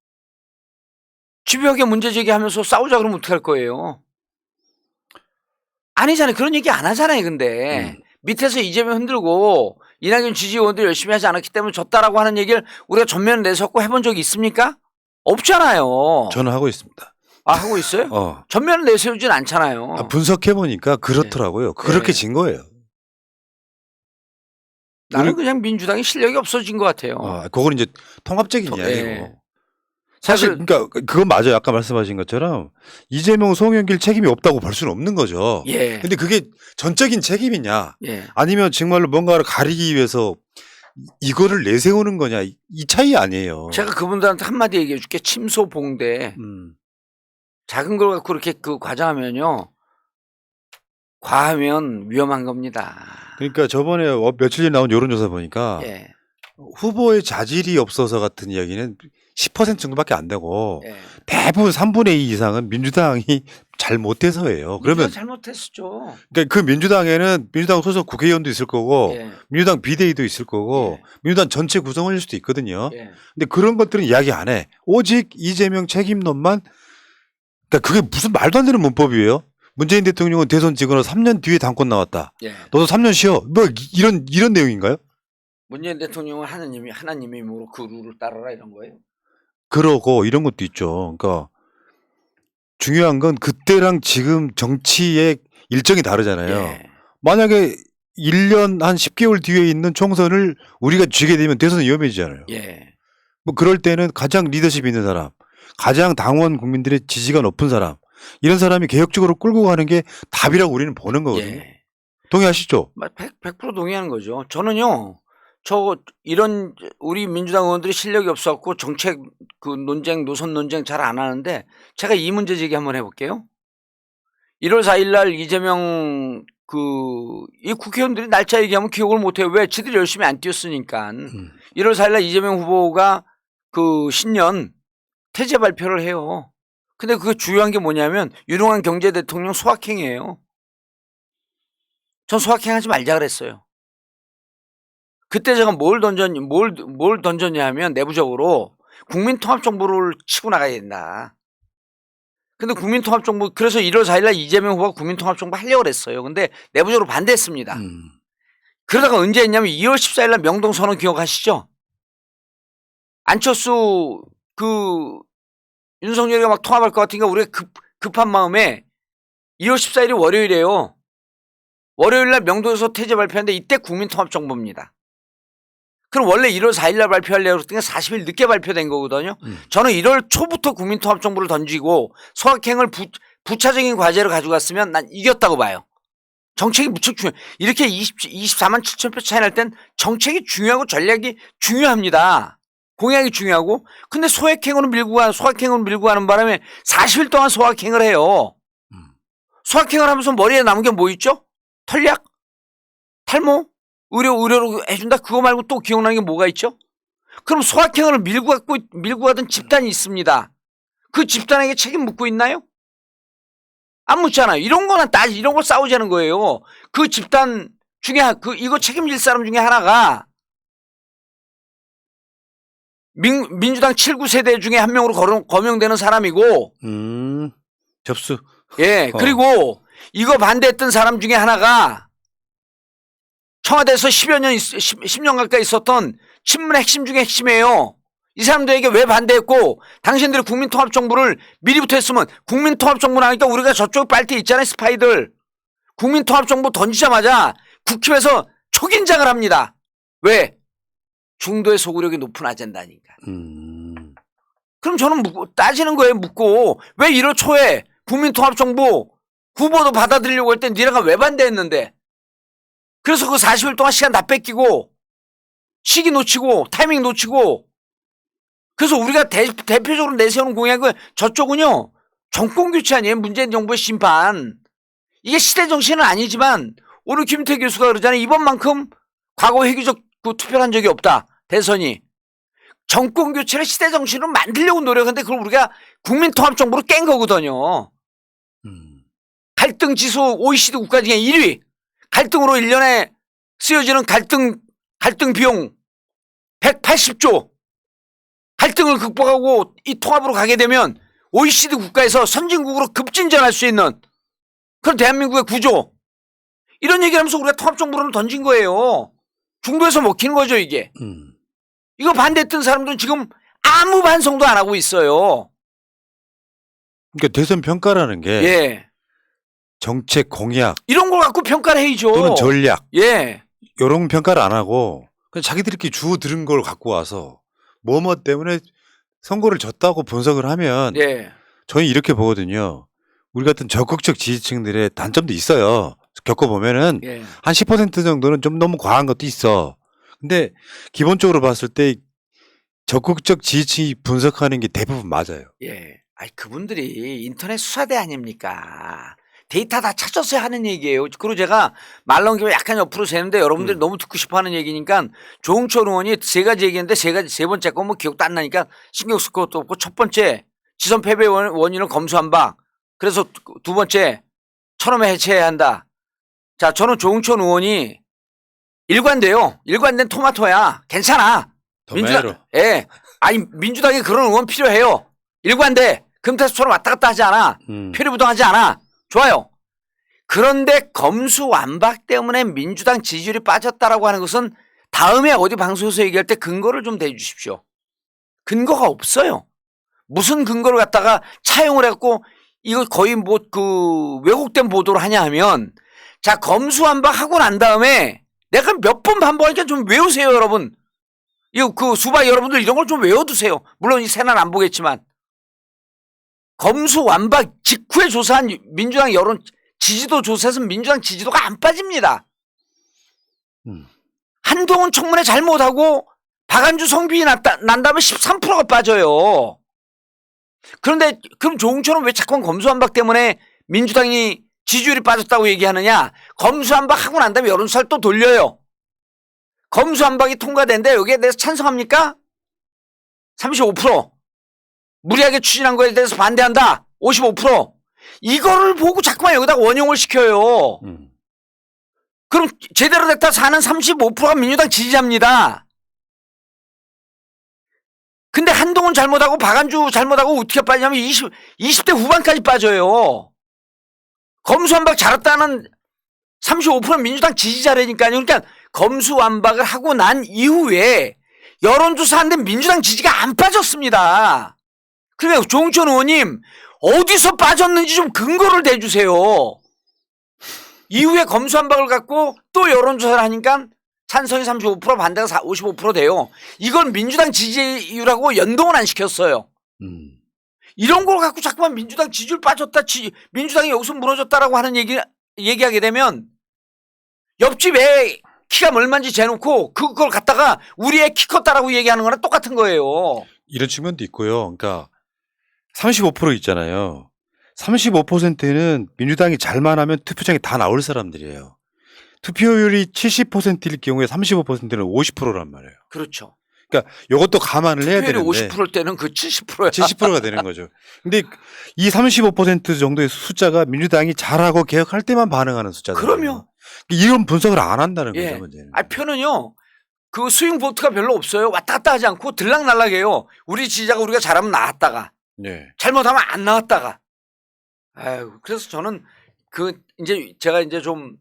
집요하게 문제 제기하면서 싸우자 그러면 어떡할 거예요? 아니잖아요. 그런 얘기 안 하잖아요. 근데 밑에서 이재명 흔들고 이낙연 지지 의원들이 열심히 하지 않았기 때문에 졌다라고 하는 얘기를 우리가 전면에 내세웠고 해본 적이 있습니까? 없잖아요. 저는 하고 있습니다. 하고 있어요? 전면을 내세우진 않잖아요. 분석해보니까 그렇더라고요. 네. 그렇게 진 거예요. 나는 그냥 민주당이 실력이 없어진 것 같아요. 그건 이제 통합적인 이야기고. 사실 그러니까 그건 맞아요. 아까 말씀하신 것처럼 이재명 송영길 책임이 없다고 볼 수는 없는 거죠. 예. 근데 그게 전적인 책임이냐 예. 아니면 정말로 뭔가를 가리기 위해서 이거를 내세우는 거냐 이 차이 아니에요. 제가 그분들한테 한마디 얘기해 줄게. 침소봉대. 작은 걸 갖고 그렇게 과장하면요. 과하면 위험한 겁니다. 그러니까 저번에 며칠 전에 나온 여론조사 보니까 예. 후보의 자질이 없어서 같은 이야기는 10% 정도밖에 안 되고 예. 대부분 3분의 2 이상은 민주당이 잘못해서예요. 그러면 잘못했었죠. 그러니까 그 민주당에는 민주당 소속 국회의원도 있을 거고 예. 민주당 비대위도 있을 거고 예. 민주당 전체 구성원일 수도 있거든요. 예. 근데 그런 것들은 이야기 안 해. 오직 이재명 책임론만. 그러니까 그게 무슨 말도 안 되는 문법이에요. 문재인 대통령은 대선 지고 나서 3년 뒤에 당권 나왔다. 예. 너도 3년 쉬어. 뭐 이런 내용인가요? 문재인 대통령은 하나님이 힘으로 그 룰을 따르라 이런 거예요. 그러고 이런 것도 있죠. 그러니까 중요한 건 그때랑 지금 정치의 일정이 다르잖아요. 예. 만약에 1년 한 10개월 뒤에 있는 총선을 우리가 쥐게 되면 대선이 위험해지잖아요. 예. 뭐 그럴 때는 가장 리더십 있는 사람, 가장 당원 국민들의 지지가 높은 사람, 이런 사람이 개혁적으로 끌고 가는 게 답이라고 우리는 보는 거거든요. 예. 동의하시죠? 100% 동의하는 거죠. 저는요, 이런 우리 민주당 의원들이 실력이 없어갖고 정책 그 논쟁, 노선 논쟁 잘 안 하는데 제가 이 문제 제기 한번 해볼게요. 1월 4일 날 이재명 이 국회의원들이 날짜 얘기하면 기억을 못해요. 왜? 지들이 열심히 안 뛰었으니까. 1월 4일 날 이재명 후보가 신년 퇴제 발표를 해요. 근데 그게 중요한 게 뭐냐면 유능한 경제 대통령 소확행이에요. 전 소확행 하지 말자 그랬어요. 그때 제가 뭘 던졌냐 하면 내부적으로 국민통합정부를 치고 나가야 된다. 근데 국민통합정부, 그래서 1월 4일날 이재명 후보가 국민통합정부 하려고 그랬어요. 근데 내부적으로 반대했습니다. 그러다가 언제 했냐면 2월 14일날 명동선언 기억하시죠? 안철수 윤석열이가 막 통합할 것 같으니까 우리가 급한 마음에 2월 14일이 월요일이에요. 월요일날 명동에서 퇴제 발표하는데 이때 국민통합정부입니다. 그럼 원래 1월 4일날 발표하려고 했더니 40일 늦게 발표된 거거든요. 저는 1월 초부터 국민통합정부를 던지고 소확행을 부차적인 과제로 가져갔으면 난 이겼다고 봐요. 정책이 무척 중요해요. 이렇게 24만 7천 표 차이 날 땐 정책이 중요하고 전략이 중요합니다. 공약이 중요하고. 근데 소확행으로 밀고 가는 바람에 40일 동안 소확행을 해요. 소확행을 하면서 머리에 남은 게 뭐 있죠? 털약? 탈모? 의료로 해준다? 그거 말고 또 기억나는 게 뭐가 있죠? 그럼 소확행을 밀고 가던 집단이 있습니다. 그 집단에게 책임 묻고 있나요? 안 묻잖아요. 이런 걸 싸우자는 거예요. 그 집단 중에, 이거 책임질 사람 중에 하나가 민주당 7구 세대 중에 한 명으로 거명되는 사람이고, 접수. 예, 그리고 이거 반대했던 사람 중에 하나가 청와대에서 10년 가까이 있었던 친문의 핵심 중에 핵심이에요. 이 사람들에게 왜 반대했고, 당신들이 국민통합정부를 미리부터 했으면, 국민통합정부를 하니까 우리가 저쪽 빨대 있잖아요, 스파이들. 국민통합정부 던지자마자 국힘에서 초긴장을 합니다. 왜? 중도의 소구력이 높은 아젠다니까. 그럼 저는 따지는 거예요, 묻고. 왜 1월 초에 국민통합정부 후보도 받아들이려고 할 때 니네가 왜 반대했는데? 그래서 그 40일 동안 시간 다 뺏기고, 시기 놓치고, 타이밍 놓치고, 그래서 우리가 대표적으로 내세우는 공약은 저쪽은요, 정권교체 아니에요. 문재인 정부의 심판. 이게 시대 정신은 아니지만, 오늘 김태 교수가 그러잖아요. 이번만큼 과거 회기적 투표를 한 적이 없다. 대선이. 정권교체를 시대 정신으로 만들려고 노력하는데 그걸 우리가 국민통합정부로 깬 거거든요. 갈등 지수 OECD 국가 중에 1위. 갈등으로 1년에 쓰여지는 갈등 비용 180조. 갈등을 극복하고 이 통합으로 가게 되면 OECD 국가에서 선진국으로 급진전할 수 있는 그런 대한민국의 구조. 이런 얘기를 하면서 우리가 통합정부를 던진 거예요. 중도에서 먹히는 거죠, 이게. 이거 반대했던 사람들은 지금 아무 반성도 안 하고 있어요. 그러니까 대선 평가라는 게 예. 정책 공약 이런 걸 갖고 평가를 해야죠. 또는 전략. 예. 이런 평가를 안 하고 그냥 자기들끼리 주워 들은 걸 갖고 와서 뭐뭐 때문에 선거를 졌다고 분석을 하면 예. 저는 이렇게 보거든요. 우리 같은 적극적 지지층들의 단점도 있어요. 겪어보면은 예. 한 10% 정도는 좀 너무 과한 것도 있어. 근데 기본적으로 봤을 때 적극적 지지층이 분석하는 게 대부분 맞아요. 예. 아니, 그분들이 인터넷 수사대 아닙니까? 데이터 다 찾아서 하는 얘기예요. 그리고 제가 말 나온 김에 약간 옆으로 새는데 여러분들이 너무 듣고 싶어 하는 얘기니까 조홍철 의원이 세 가지 얘기했는데 세 번째 거 뭐 기억도 안 나니까 신경 쓸 것도 없고 첫 번째 지선 패배 원인을 검수한 바. 그래서 두 번째 철험에 해체해야 한다. 자, 저는 조홍철 의원이 일관돼요. 일관된 토마토야. 괜찮아. 민주당, 예. 아니, 민주당에 그런 의원 필요해요. 일관돼. 금태수처럼 왔다 갔다 하지 않아. 표리부동하지 않아. 좋아요. 그런데 검수완박 때문에 민주당 지지율이 빠졌다라고 하는 것은 다음에 어디 방송에서 얘기할 때 근거를 좀 대주십시오. 근거가 없어요. 무슨 근거를 갖다가 차용을 했고 이거 거의 뭐 그 왜곡된 보도를 하냐 하면 자 검수완박 하고 난 다음에 내가 몇 번 반복하니까 좀 외우세요 여러분. 이거 그 수박 여러분들 이런 걸 좀 외워두세요. 물론 이 새날 안 보겠지만 검수완박 직후에 조사한 민주당 여론 지지도 조사에서 민주당 지지도가 안 빠집니다. 한동훈 청문회 잘못하고 박안주 성비위 난 다음에 13%가 빠져요. 그런데 그럼 조홍천은 왜 자꾸 검수완박 때문에 민주당이 지지율이 빠졌다고 얘기하느냐. 검수완박 하고 난 다음에 여론조사를 또 돌려요. 검수완박이 통과된데 여기에 대해서 찬성합니까? 35%. 무리하게 추진한 거에 대해서 반대한다. 55%. 이거를 보고 자꾸만 여기다가 원용을 시켜요. 그럼 제대로 됐다 사는 35%가 민주당 지지자입니다. 근데 한동훈 잘못하고 박안주 잘못하고 어떻게 빠지냐면 20대 후반까지 빠져요. 검수완박 잘했다는 35%는 민주당 지지자라니까요. 그러니까 검수완박을 하고 난 이후에 여론조사하는데 민주당 지지가 안 빠졌습니다. 그러니까 조홍천 의원님 어디서 빠졌는지 좀 근거를 대주세요. 이후에 검수완박을 갖고 또 여론조사를 하니까 찬성이 35% 반대가 55% 돼요. 이건 민주당 지지율하고 연동을 안 시켰어요. 이런 걸 갖고 자꾸만 민주당 지지율 빠졌다, 민주당이 여기서 무너졌다라고 하는 얘기하게 되면 옆집 애 키가 얼마인지 재놓고 그걸 갖다가 우리 애 키 컸다라고 얘기하는 거랑 똑같은 거예요. 이런 측면도 있고요. 그러니까 35% 있잖아요. 35%는 민주당이 잘만 하면 투표장에 다 나올 사람들이에요. 투표율이 70%일 경우에 35%는 50%란 말이에요. 그렇죠. 그러니까 이것도 감안을 해야 되는데. 50%일 때는 그 70%야. 70%가 되는 거죠. 근데 이 35% 정도의 숫자가 민주당이 잘하고 개혁할 때만 반응하는 숫자잖아요. 그럼요. 이런 분석을 안 한다는 거죠, 예. 문제는. 표는요. 그 스윙 보트가 별로 없어요. 왔다 갔다 하지 않고 들락날락해요. 우리 지지자가 우리가 잘하면 나왔다가 네. 잘못하면 안 나왔다가. 아유, 그래서 저는 이제 제가 이제 좀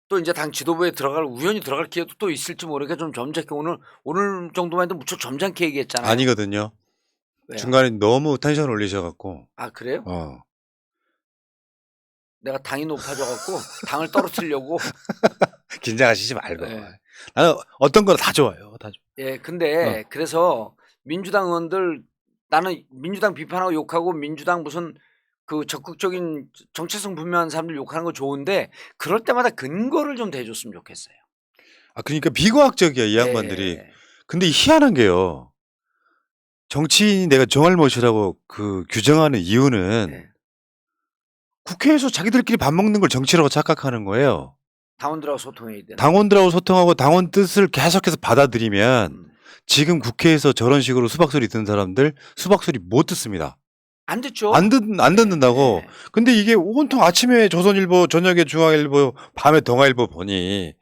또 이제 당 지도부에 우연히 들어갈 기회도 또 있을지 모르니까 좀 점잖게 오늘 정도만 해도 무척 점잖게 얘기했잖아요. 아니거든요. 왜요? 중간에 너무 텐션 올리셔갖고. 아, 그래요? 내가 당이 높아져갖고 당을 떨어뜨리려고. 긴장하시지 말고. 네. 나는 어떤 거나 다 좋아요. 다 좋아. 예, 근데 그래서 민주당 의원들 나는 민주당 비판하고 욕하고 민주당 무슨 그 적극적인 정체성 분명한 사람들 욕하는 거 좋은데 그럴 때마다 근거를 좀 대줬으면 좋겠어요. 아, 그러니까 비과학적이야 이 양반들이. 근데 희한한 게요. 정치인이 내가 정알못이라고 그 규정하는 이유는 국회에서 자기들끼리 밥 먹는 걸 정치라고 착각하는 거예요. 당원들하고 소통해야 되나? 당원들하고 소통하고 당원 뜻을 계속해서 받아들이면 지금 국회에서 저런 식으로 수박소리 듣는 사람들 수박소리 못 듣습니다. 안 듣죠. 안 듣는다고. 근데 이게 온통 아침에 조선일보, 저녁에 중앙일보, 밤에 동아일보 보니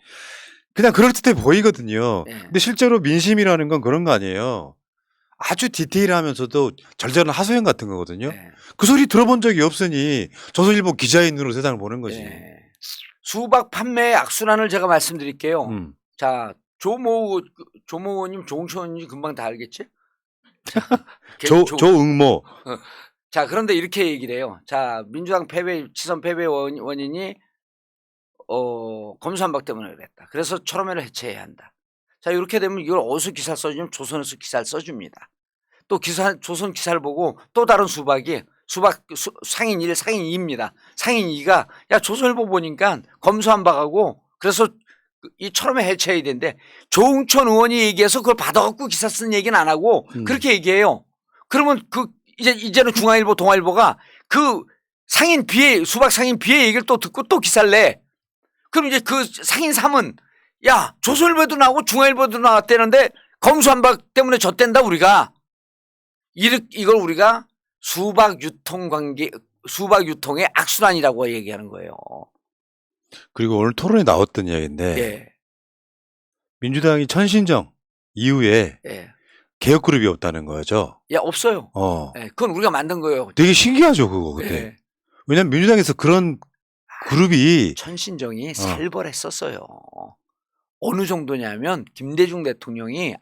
그냥 그럴듯해 보이거든요. 근데 실제로 민심이라는 건 그런 거 아니에요. 아주 디테일하면서도 절절한 하소연 같은 거거든요. 그 소리 들어본 적이 없으니 조선일보 기자의 눈으로 세상을 보는 거지. 수박 판매 악순환을 제가 말씀드릴게요. 자, 조모 의원님, 조홍천 의원님 금방 다 알겠지? 조응모. 자, 그런데 이렇게 얘기를 해요. 자, 민주당 치선 패배 원인이 검수완박 때문에 그랬다. 그래서 철험회를 해체해야 한다. 자, 이렇게 되면 이걸 어디서 기사 써주면 조선에서 기사를 써줍니다. 또 조선 기사를 보고 또 다른 수박 상인 1, 상인 2입니다. 상인 2가 야 조선일보 보니까 검수완박하고 그래서 이 철험회 해체해야 되는데 조홍천 의원이 얘기해서 그걸 받아갖고 기사 쓴 얘기는 안 하고 그렇게 얘기해요. 그러면 이제는 중앙일보, 동아일보가 그 상인 B의 수박 상인 B의 얘기를 또 듣고 또 기사를 내. 그럼 이제 그 상인 3은 야 조선일보도 나오고 중앙일보도 나왔다는데 검수완박 때문에 졌댄다 우리가. 이걸 우리가 수박 유통의 악순환이라고 얘기하는 거예요. 그리고 오늘 토론에 나왔던 이야기인데 민주당이 천신정 이후에 개혁 그룹이 없다는 거죠. 없어요. 그건 우리가 만든 거예요. 되게 신기하죠 그거 그때. 왜냐면 민주당에서 그런 그룹이 천신정이 살벌했었어요. 어느 정도냐면 김대중 대통령이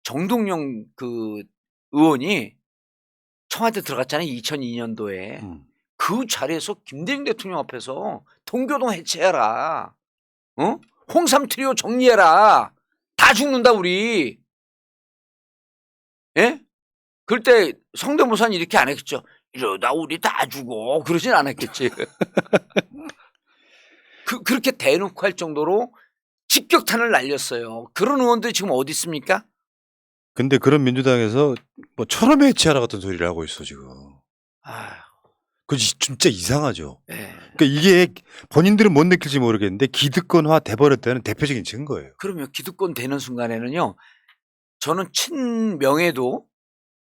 정동영 그 의원이 청와대 들어갔잖아요. 2002년도에. 그 자리에서 김대중 대통령 앞에서 동교동 해체해라. 어? 홍삼 트리오 정리해라. 다 죽는다 우리. 예? 그럴 때 성대모사는 이렇게 안 했겠죠. 이러다 우리 다 죽어. 그러진 않았겠지. 그렇게 대놓고 할 정도로 직격탄을 날렸어요. 그런 의원들이 지금 어디 있습니까? 근데 그런 민주당에서 뭐 철험에 해체하라 같은 소리를 하고 있어 지금. 그 진짜 이상하죠. 네. 그러니까 이게 본인들은 못 느낄지 모르겠는데 기득권화 돼버렸다는 대표적인 증거예요. 그러면 기득권 되는 순간에는요. 저는 친명예도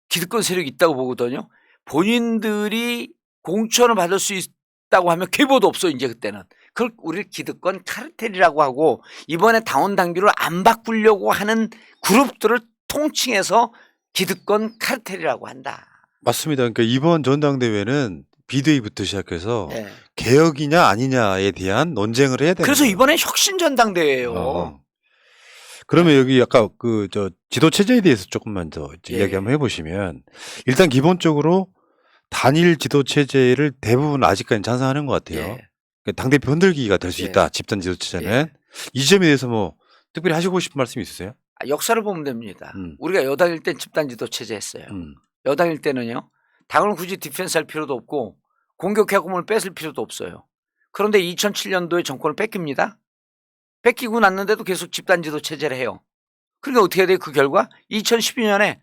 기득권 세력이 있다고 보거든요. 본인들이 공천을 받을 수 있다고 하면 계보도 없어 이제 그때는. 그걸 우리 기득권 카르텔이라고 하고 이번에 당원 당규를 안 바꾸려고 하는 그룹들을 통칭해서 기득권 카르텔이라고 한다. 맞습니다. 그러니까 이번 전당대회는 비대위부터 시작해서 네. 개혁이냐 아니냐에 대한 논쟁을 해야 돼요. 그래서 이번에 혁신 전당대회예요. 그러면 여기 아까 그 지도 체제에 대해서 조금만 더 이야기 한번 해보시면 일단 기본적으로 단일 지도 체제를 대부분 아직까지 찬성하는 것 같아요. 그러니까 당대표 흔들기가 될 수 있다. 집단 지도 체제는 이 점에 대해서 뭐 특별히 하시고 싶은 말씀이 있으세요? 역사를 보면 됩니다. 우리가 여당일 땐 집단 지도 체제 했어요. 여당일 때는요. 당을 굳이 디펜스할 필요도 없고 공격해공을 뺏을 필요도 없어요. 그런데 2007년도에 정권을 뺏깁니다. 뺏기고 났는데도 계속 집단지도 체제를 해요. 그러니까 어떻게 돼요? 그 결과 2012년에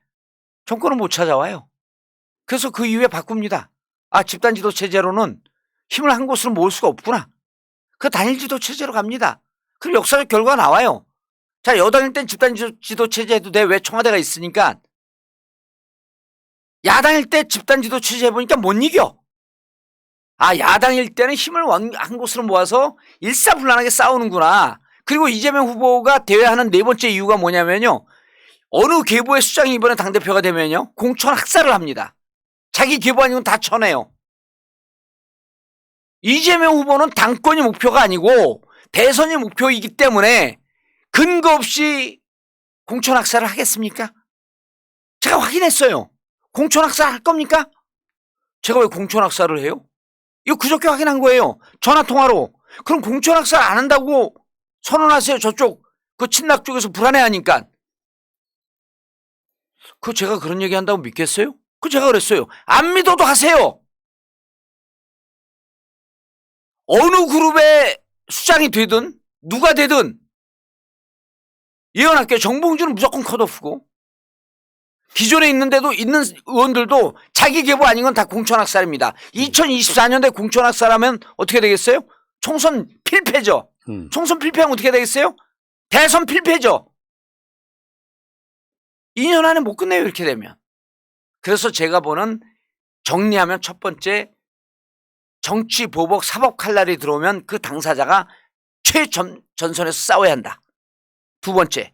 정권을 못 찾아와요. 그래서 그 이후에 바꿉니다. 집단지도 체제로는 힘을 한 곳으로 모을 수가 없구나. 그 단일지도 체제로 갑니다. 그럼 역사적 결과가 나와요. 자, 여당일 땐 집단지도 체제 해도 돼. 왜? 청와대가 있으니까. 야당일 때 집단지도 체제 해보니까 못 이겨. 야당일 때는 힘을 한 곳으로 모아서 일사불란하게 싸우는구나. 그리고 이재명 후보가 대회하는 네 번째 이유가 뭐냐면요. 어느 계보의 수장이 이번에 당대표가 되면요. 공천 학살을 합니다. 자기 계보 아니면 다 쳐내요. 이재명 후보는 당권이 목표가 아니고 대선이 목표이기 때문에 근거 없이 공천 학살을 하겠습니까? 제가 확인했어요. 공천 학살 할 겁니까? 제가 왜 공천 학살을 해요? 이거 그저께 확인한 거예요. 전화통화로. 그럼 공천 학살 안 한다고 선언하세요. 저쪽 그 친낙 쪽에서 불안해하니까. 그거 제가 그런 얘기 한다고 믿겠어요? 그거 제가 그랬어요. 안 믿어도 하세요. 어느 그룹의 수장이 되든 누가 되든 예언할게요. 정봉주는 무조건 컷오프고 기존에 있는데도 있는 의원들도 자기 계보 아닌 건 다 공천학살입니다. 2024년도에 공천학살하면 어떻게 되겠어요? 총선 필패죠. 총선 필패하면 어떻게 되겠어요? 대선 필패죠. 2년 안에 못 끝내요. 이렇게 되면. 그래서 제가 보는 정리하면 첫 번째 정치, 보복, 사법 칼날이 들어오면 그 당사자가 최전선에서 싸워야 한다. 두 번째,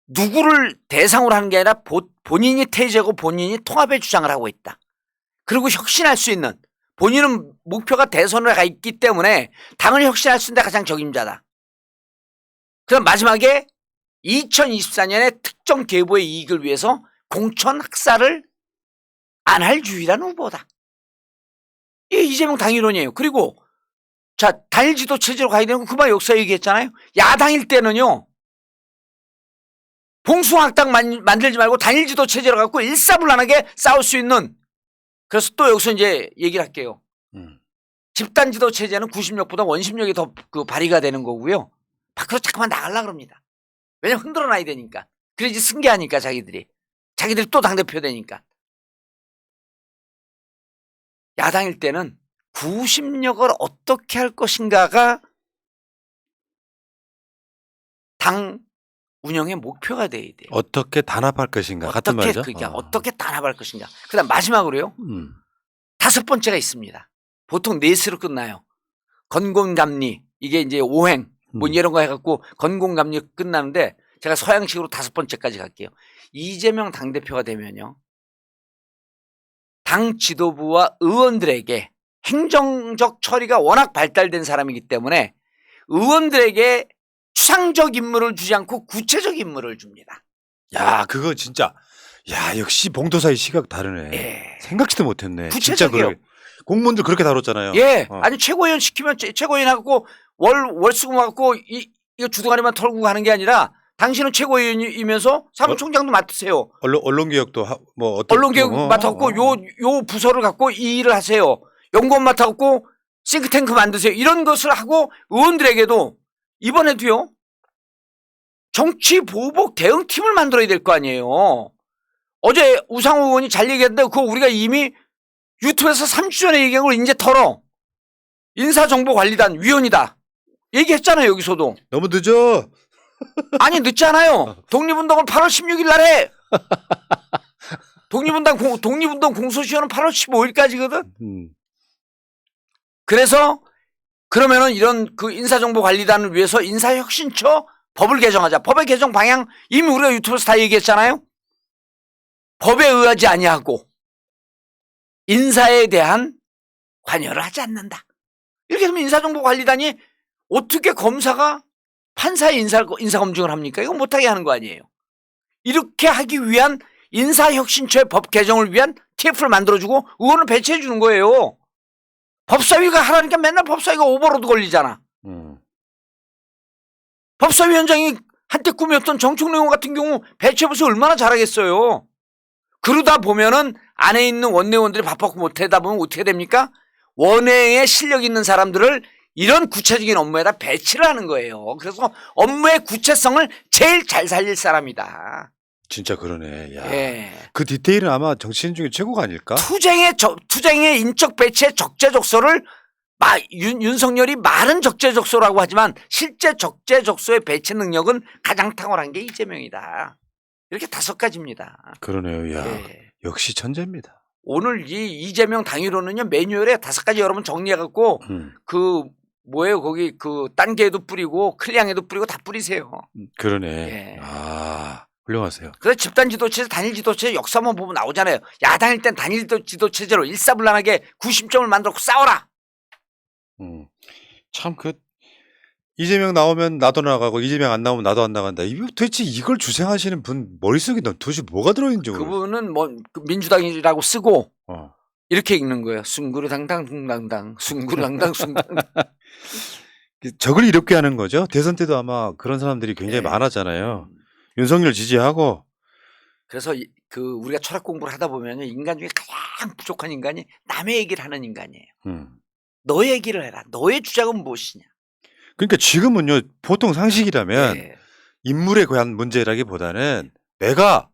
누구를 대상으로 하는 게 아니라 본인이 태제고 본인이 통합의 주장을 하고 있다. 그리고 혁신할 수 있는, 본인은 목표가 대선에 가 있기 때문에 당을 혁신할 수 있는 데 가장 적임자다. 그럼 마지막에 2024년에 특정 계보의 이익을 위해서 공천 학살을 안 할 유일한 후보다. 이게 이재명 당일론이에요. 그리고 자, 단일 지도 체제로 가야 되는 거 그만 역사 얘기했잖아요. 야당일 때는요. 봉숭아학당 만들지 말고 단일 지도 체제로 갖고 일사불란하게 싸울 수 있는. 그래서 또 여기서 이제 얘기를 할게요. 집단 지도 체제는 구심력보다 원심력이 더 발휘가 되는 거고요. 밖으로 자꾸만 나가려고 그럽니다. 왜냐면 흔들어 놔야 되니까. 그래야지 승계하니까 자기들이 또 당대표 되니까. 야당일 때는 구심력을 어떻게 할 것인가가 당 운영의 목표가 돼야 돼요. 어떻게 단합할 것인가 같은 말이죠. 어떻게 단합할 것인가. 그다음 마지막으로요. 5번째가 있습니다. 보통 넷으로 끝나요. 건공감리 이게 이제 오행 뭐 이런 거 해갖고 건공감리 끝나는데 제가 서양식으로 5번째까지 갈게요. 이재명 당대표가 되면요. 당 지도부와 의원들에게 행정적 처리가 워낙 발달된 사람이기 때문에 의원들에게 추상적 임무를 주지 않고 구체적 임무를 줍니다. 야, 그거 진짜 야, 역시 봉도사의 시각 다르네. 예. 생각지도 못했네. 구체적이에요. 진짜 공무원들 그렇게 다뤘잖아요. 예. 아니 최고위원 시키면 최고위원 하고 월수금 갖고 이거 주둥아리만 털고 가는 게 아니라 당신은 최고위원이면서 사무총장도 맡으세요. 언론개혁도 뭐 어떤 언론개혁 맡았고 요 부서를 갖고 이 일을 하세요. 연구원 맡았고 싱크탱크 만드세요. 이런 것을 하고 의원들에게도 이번에도요. 정치 보복 대응팀을 만들어야 될 거 아니에요. 어제 우상호 의원이 잘 얘기했는데 그거 우리가 이미 유튜브에서 3주 전에 얘기한 걸 이제 털어. 인사정보관리단 위원이다. 얘기했잖아요. 여기서도. 너무 늦어. 아니 늦지 않아요. 독립운동을 8월 16일 날 해. 독립운동 공소시효는 8월 15일까지거든. 그래서 그러면은 이런 그 인사정보관리단을 위해서 인사혁신처 법을 개정하자. 법의 개정 방향 이미 우리가 유튜브에서 다 얘기했잖아요. 법에 의하지 아니하고 인사에 대한 관여를 하지 않는다. 이렇게 되면 인사정보관리단이 어떻게 검사가 판사의 인사검증을 합니까? 이거 못하게 하는 거 아니에요. 이렇게 하기 위한 인사혁신처의 법 개정을 위한 TF를 만들어주고 의원을 배치해 주는 거예요. 법사위가 하라니까 맨날 법사위가 오버로드 걸리잖아. 법사위원장이 한때 꿈이었던 정청래 의원 같은 경우 배치해보세요. 얼마나 잘하겠어요. 그러다 보면은 안에 있는 원내의원들이 바빠고 못하다 보면 어떻게 됩니까? 원내에 실력 있는 사람들을 이런 구체적인 업무에다 배치를 하는 거예요. 그래서 업무의 구체성을 제일 잘 살릴 사람이다. 진짜 그러네. 야. 예. 그 디테일은 아마 정치인 중에 최고가 아닐까? 투쟁의 인적 배치의 적재적소를 윤석열이 말은 적재적소라고 하지만 실제 적재적소의 배치 능력은 가장 탁월한 게 이재명이다. 이렇게 5가지입니다. 그러네요. 야, 예. 역시 천재입니다. 오늘 이 이재명 당일로는요 매뉴얼에 5가지 여러분 정리해갖고 그 뭐예요 거기 그 딴개에도 뿌리고 클리앙에도 뿌리고 다 뿌리세요. 그러네. 예. 아, 훌륭하세요. 그래서 집단 지도체제, 단일 지도체제 역사만 보면 나오잖아요. 야당일 땐 단일 지도체제로 일사불란하게 구심점을 만들고 싸워라. 참 이재명 나오면 나도 나가고 이재명 안 나오면 나도 안 나간다. 이거 도대체 이걸 주장하시는 분 머릿속에 도대체 뭐가 들어있는지 그분은 뭐 민주당이라고 쓰고 이렇게 읽는 거예요. 숭구르당당 숭당당 숭구르당당 숭당당. 적을 이롭게 하는 거죠. 대선 때도 아마 그런 사람들이 굉장히 많았잖아요. 윤석열 지지하고. 그래서 우리가 철학 공부를 하다 보면 인간 중에 가장 부족한 인간이 남의 얘기를 하는 인간이에요. 너 얘기를 해라. 너의 주장은 무엇이냐. 그러니까 지금은요 보통 상식이라면 인물에 관한 문제라기보다는 내가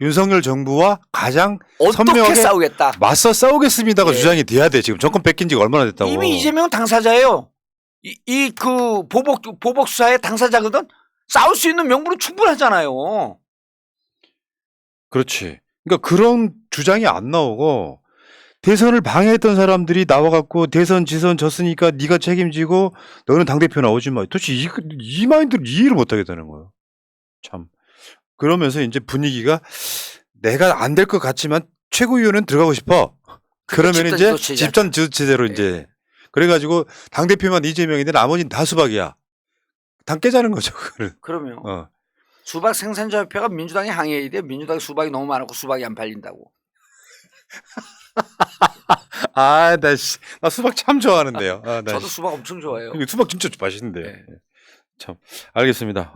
윤석열 정부와 가장 선명하게 싸우겠다. 맞서 싸우겠습니다가 주장이 돼야 돼. 지금 정권 뺏긴 지가 얼마나 됐다고. 이미 이재명은 당사자예요. 그 보복 수사의 당사자거든. 싸울 수 있는 명분은 충분하잖아요. 그렇지. 그러니까 그런 주장이 안 나오고 대선을 방해했던 사람들이 나와갖고 대선 지선 졌으니까 네가 책임지고 너는 당대표 나오지 마. 도대체 이 마인드를 이해를 못하겠다는 거예요. 참. 그러면서 이제 분위기가 내가 안 될 것 같지만 최고위원은 들어가고 싶어. 그러면 이제 집단 지도체제로 이제 그래가지고 당대표만 이재명인데 나머지는 다 수박이야. 당 깨자는 거죠. 그러면 수박 생산자협회가 민주당에 항의해야 돼. 민주당에 수박이 너무 많았고 수박이 안 팔린다고. 나 수박 참 좋아하는데요. 저도 수박 엄청 좋아해요. 수박 진짜 맛있는데. 참 알겠습니다.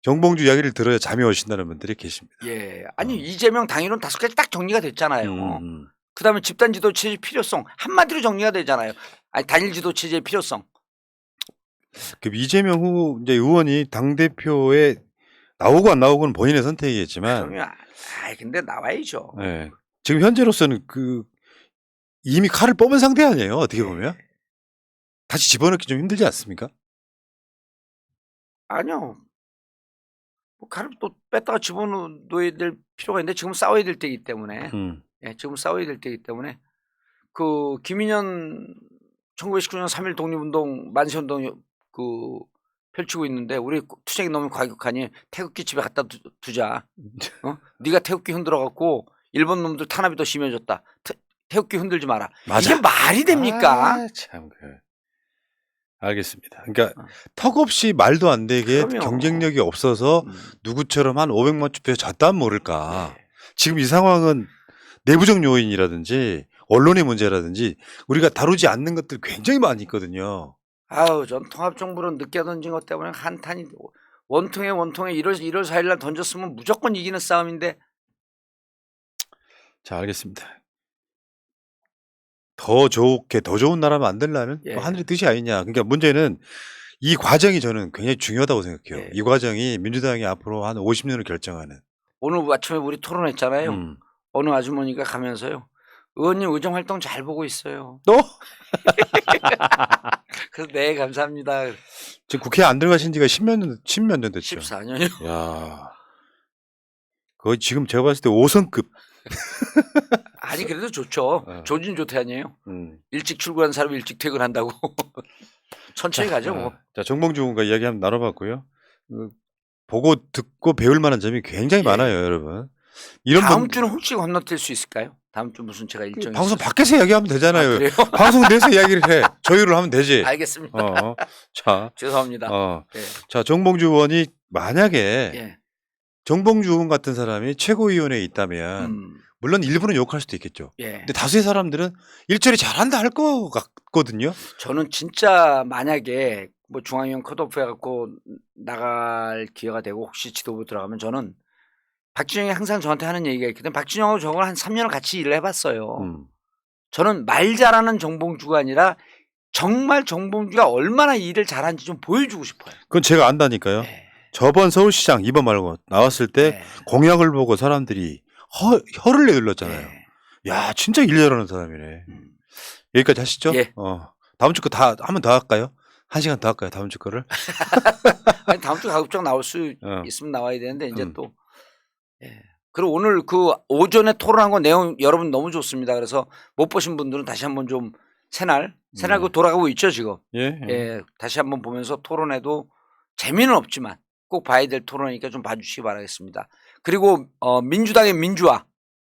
정봉주 이야기를 들어야 잠이 오신다는 분들이 계십니다. 예, 아니 이재명 당일은 5가지 딱 정리가 됐잖아요. 그다음에 집단 지도 체제 필요성 한마디로 정리가 되잖아요. 아니 단일 지도 체제의 필요성. 이재명 후 이제 의원이 당 대표에 나오고 안 나오고는 본인의 선택이겠지만. 그러면 근데 나와야죠. 네. 지금 현재로서는 이미 칼을 뽑은 상태 아니에요. 어떻게 보면 다시 집어넣기 좀 힘들지 않습니까? 아니요. 뭐 칼을 또 뺐다가 집어넣어야 될 필요가 있는데 지금 싸워야 될 때이기 때문에 지금 싸워야 될 때이기 때문에 김인현 1919년 3.1 독립운동 만세운동 펼치고 있는데 우리 투쟁이 너무 과격하니 태극기 집에 갖다 두자. 네가 태극기 흔들어갖고 일본 놈들 탄압이 더 심해졌다. 태극기 흔들지 마라. 맞아. 이게 말이 됩니까? 참 알겠습니다. 그러니까 턱없이 말도 안 되게 그럼요. 경쟁력이 없어서 누구처럼 한 500만 투표에 졌다면 모를까. 네. 지금 이 상황은 내부적 요인이라든지 언론의 문제라든지 우리가 다루지 않는 것들 굉장히 많이 있거든요. 아우, 전 통합정부로 늦게 던진 것 때문에 한탄이 원통에 1월 4일 날 던졌으면 무조건 이기는 싸움인데. 자, 알겠습니다. 더 좋게 더 좋은 나라 만들려는 예. 하늘의 뜻이 아니냐. 그러니까 문제는 이 과정이 저는 굉장히 중요하다고 생각해요. 예. 이 과정이 민주당이 앞으로 한 50년을 결정하는. 오늘 아침에 우리 토론했잖아요. 어느 아주머니가 가면서요. 의원님 의정활동 잘 보고 있어요. 또? 그래서 네, 감사합니다. 지금 국회에 안 들어가신 지가 10몇 년 됐죠. 14년이요. 야, 거의 지금 제가 봤을 때 5성급. 아니 그래도 좋죠. 조진 좋대 아니에요. 일찍 출근한 사람이 일찍 퇴근한다고. 천천히 가죠 뭐. 자, 정봉주 의원과 이야기 한번 나눠봤고요. 보고 듣고 배울 만한 점이 굉장히 많아요, 여러분. 이런 다음 주는 혹시 건너뛸 수 있을까요? 다음 주 무슨 제가 일정이 방송 밖에서 이야기하면 되잖아요. 그래요? 방송 내에서 이야기를 해. 저희로 하면 되지. 알겠습니다. 자, 죄송합니다. 네. 자, 정봉주 의원이 만약에 예. 정봉주 의원 같은 사람이 최고위원회에 있다면 물론 일부는 욕할 수도 있겠죠. 예. 근데 다수의 사람들은 일처리 잘한다 할 것 같거든요. 저는 진짜 만약에 뭐 중앙위원 컷오프 해갖고 나갈 기회가 되고 혹시 지도부 들어가면 저는 박진영이 항상 저한테 하는 얘기가 있거든. 박진영하고 저걸 한 3년을 같이 일을 해봤어요. 저는 말 잘하는 정봉주가 아니라 정말 정봉주가 얼마나 일을 잘하는지 좀 보여주고 싶어요. 그건 제가 안다니까요. 네. 저번 서울시장 이번 말고 나왔을 때 공약을 보고 사람들이 혀를 내둘렀잖아요. 네. 야, 진짜 일 잘하는 사람이네. 여기까지 하시죠. 예. 다음 주 거 다 한 번 더 할까요? 1시간 더 할까요? 다음 주 거를? 아니 다음 주 가급적 나올 수 있으면 나와야 되는데 이제 또. 예. 그리고 오늘 그 오전에 토론한 거 내용 여러분 너무 좋습니다. 그래서 못 보신 분들은 다시 한번 좀 새날 그 돌아가고 있죠 지금. 예. 다시 한번 보면서 토론해도 재미는 없지만 꼭 봐야 될 토론이니까 좀 봐주시기 바라겠습니다. 그리고 민주당의 민주화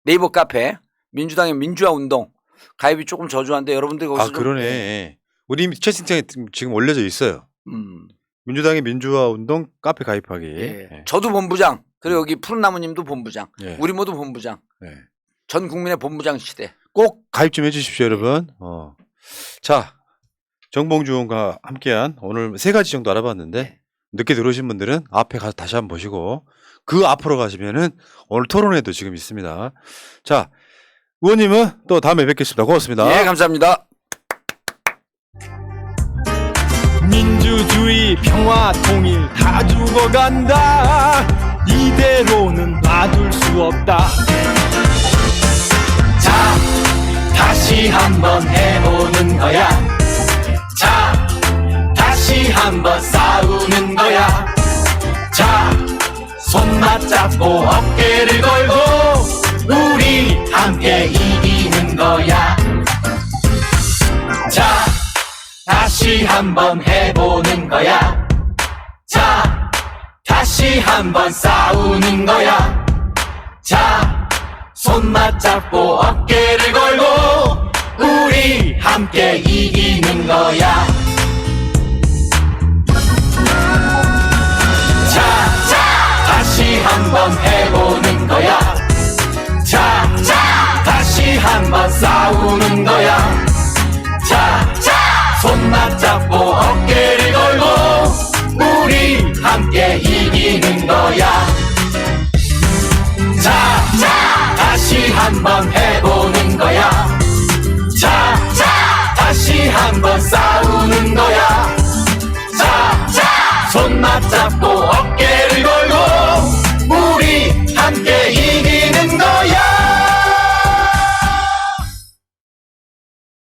네이버 카페 민주당의 민주화 운동 가입이 조금 저조한데 여러분들 거기서 그러네. 우리 이미 채팅창에 지금 올려져 있어요. 민주당의 민주화 운동 카페 가입하기. 예. 저도 본부장. 그리고 여기 푸른나무님도 본부장. 우리 모두 본부장. 전 국민의 본부장 시대. 꼭 가입 좀 해주십시오, 여러분. 자, 정봉주 의원과 함께한 오늘 3가지 정도 알아봤는데 늦게 들어오신 분들은 앞에 가서 다시 한번 보시고 그 앞으로 가시면은 오늘 토론회도 지금 있습니다. 자, 의원님은 또 다음에 뵙겠습니다. 고맙습니다. 예, 감사합니다. 민주주의 평화 통일 다 죽어간다. 이대로는 놔둘 수 없다. 자, 다시 한번 해보는 거야. 자, 다시 한번 싸우는 거야. 자, 손 맞잡고 어깨를 걸고 우리 함께 이기는 거야. 자, 다시 한번 해보는 거야. 자, 다시 한번 싸우는 거야. 자, 손 맞잡고 어깨를 걸고 우리 함께 이기는 거야. 자, 다시 한번 해보는 거야. 자, 다시 한번 싸우는 거야. 자, 손 맞잡고 어깨를 걸고 우리 함께 이기는 거야. 자, 다시 한번 해보는 거야. 자, 다시 한번 싸우는 거야. 자, 손 맞잡고 어깨를 걸고 우리 함께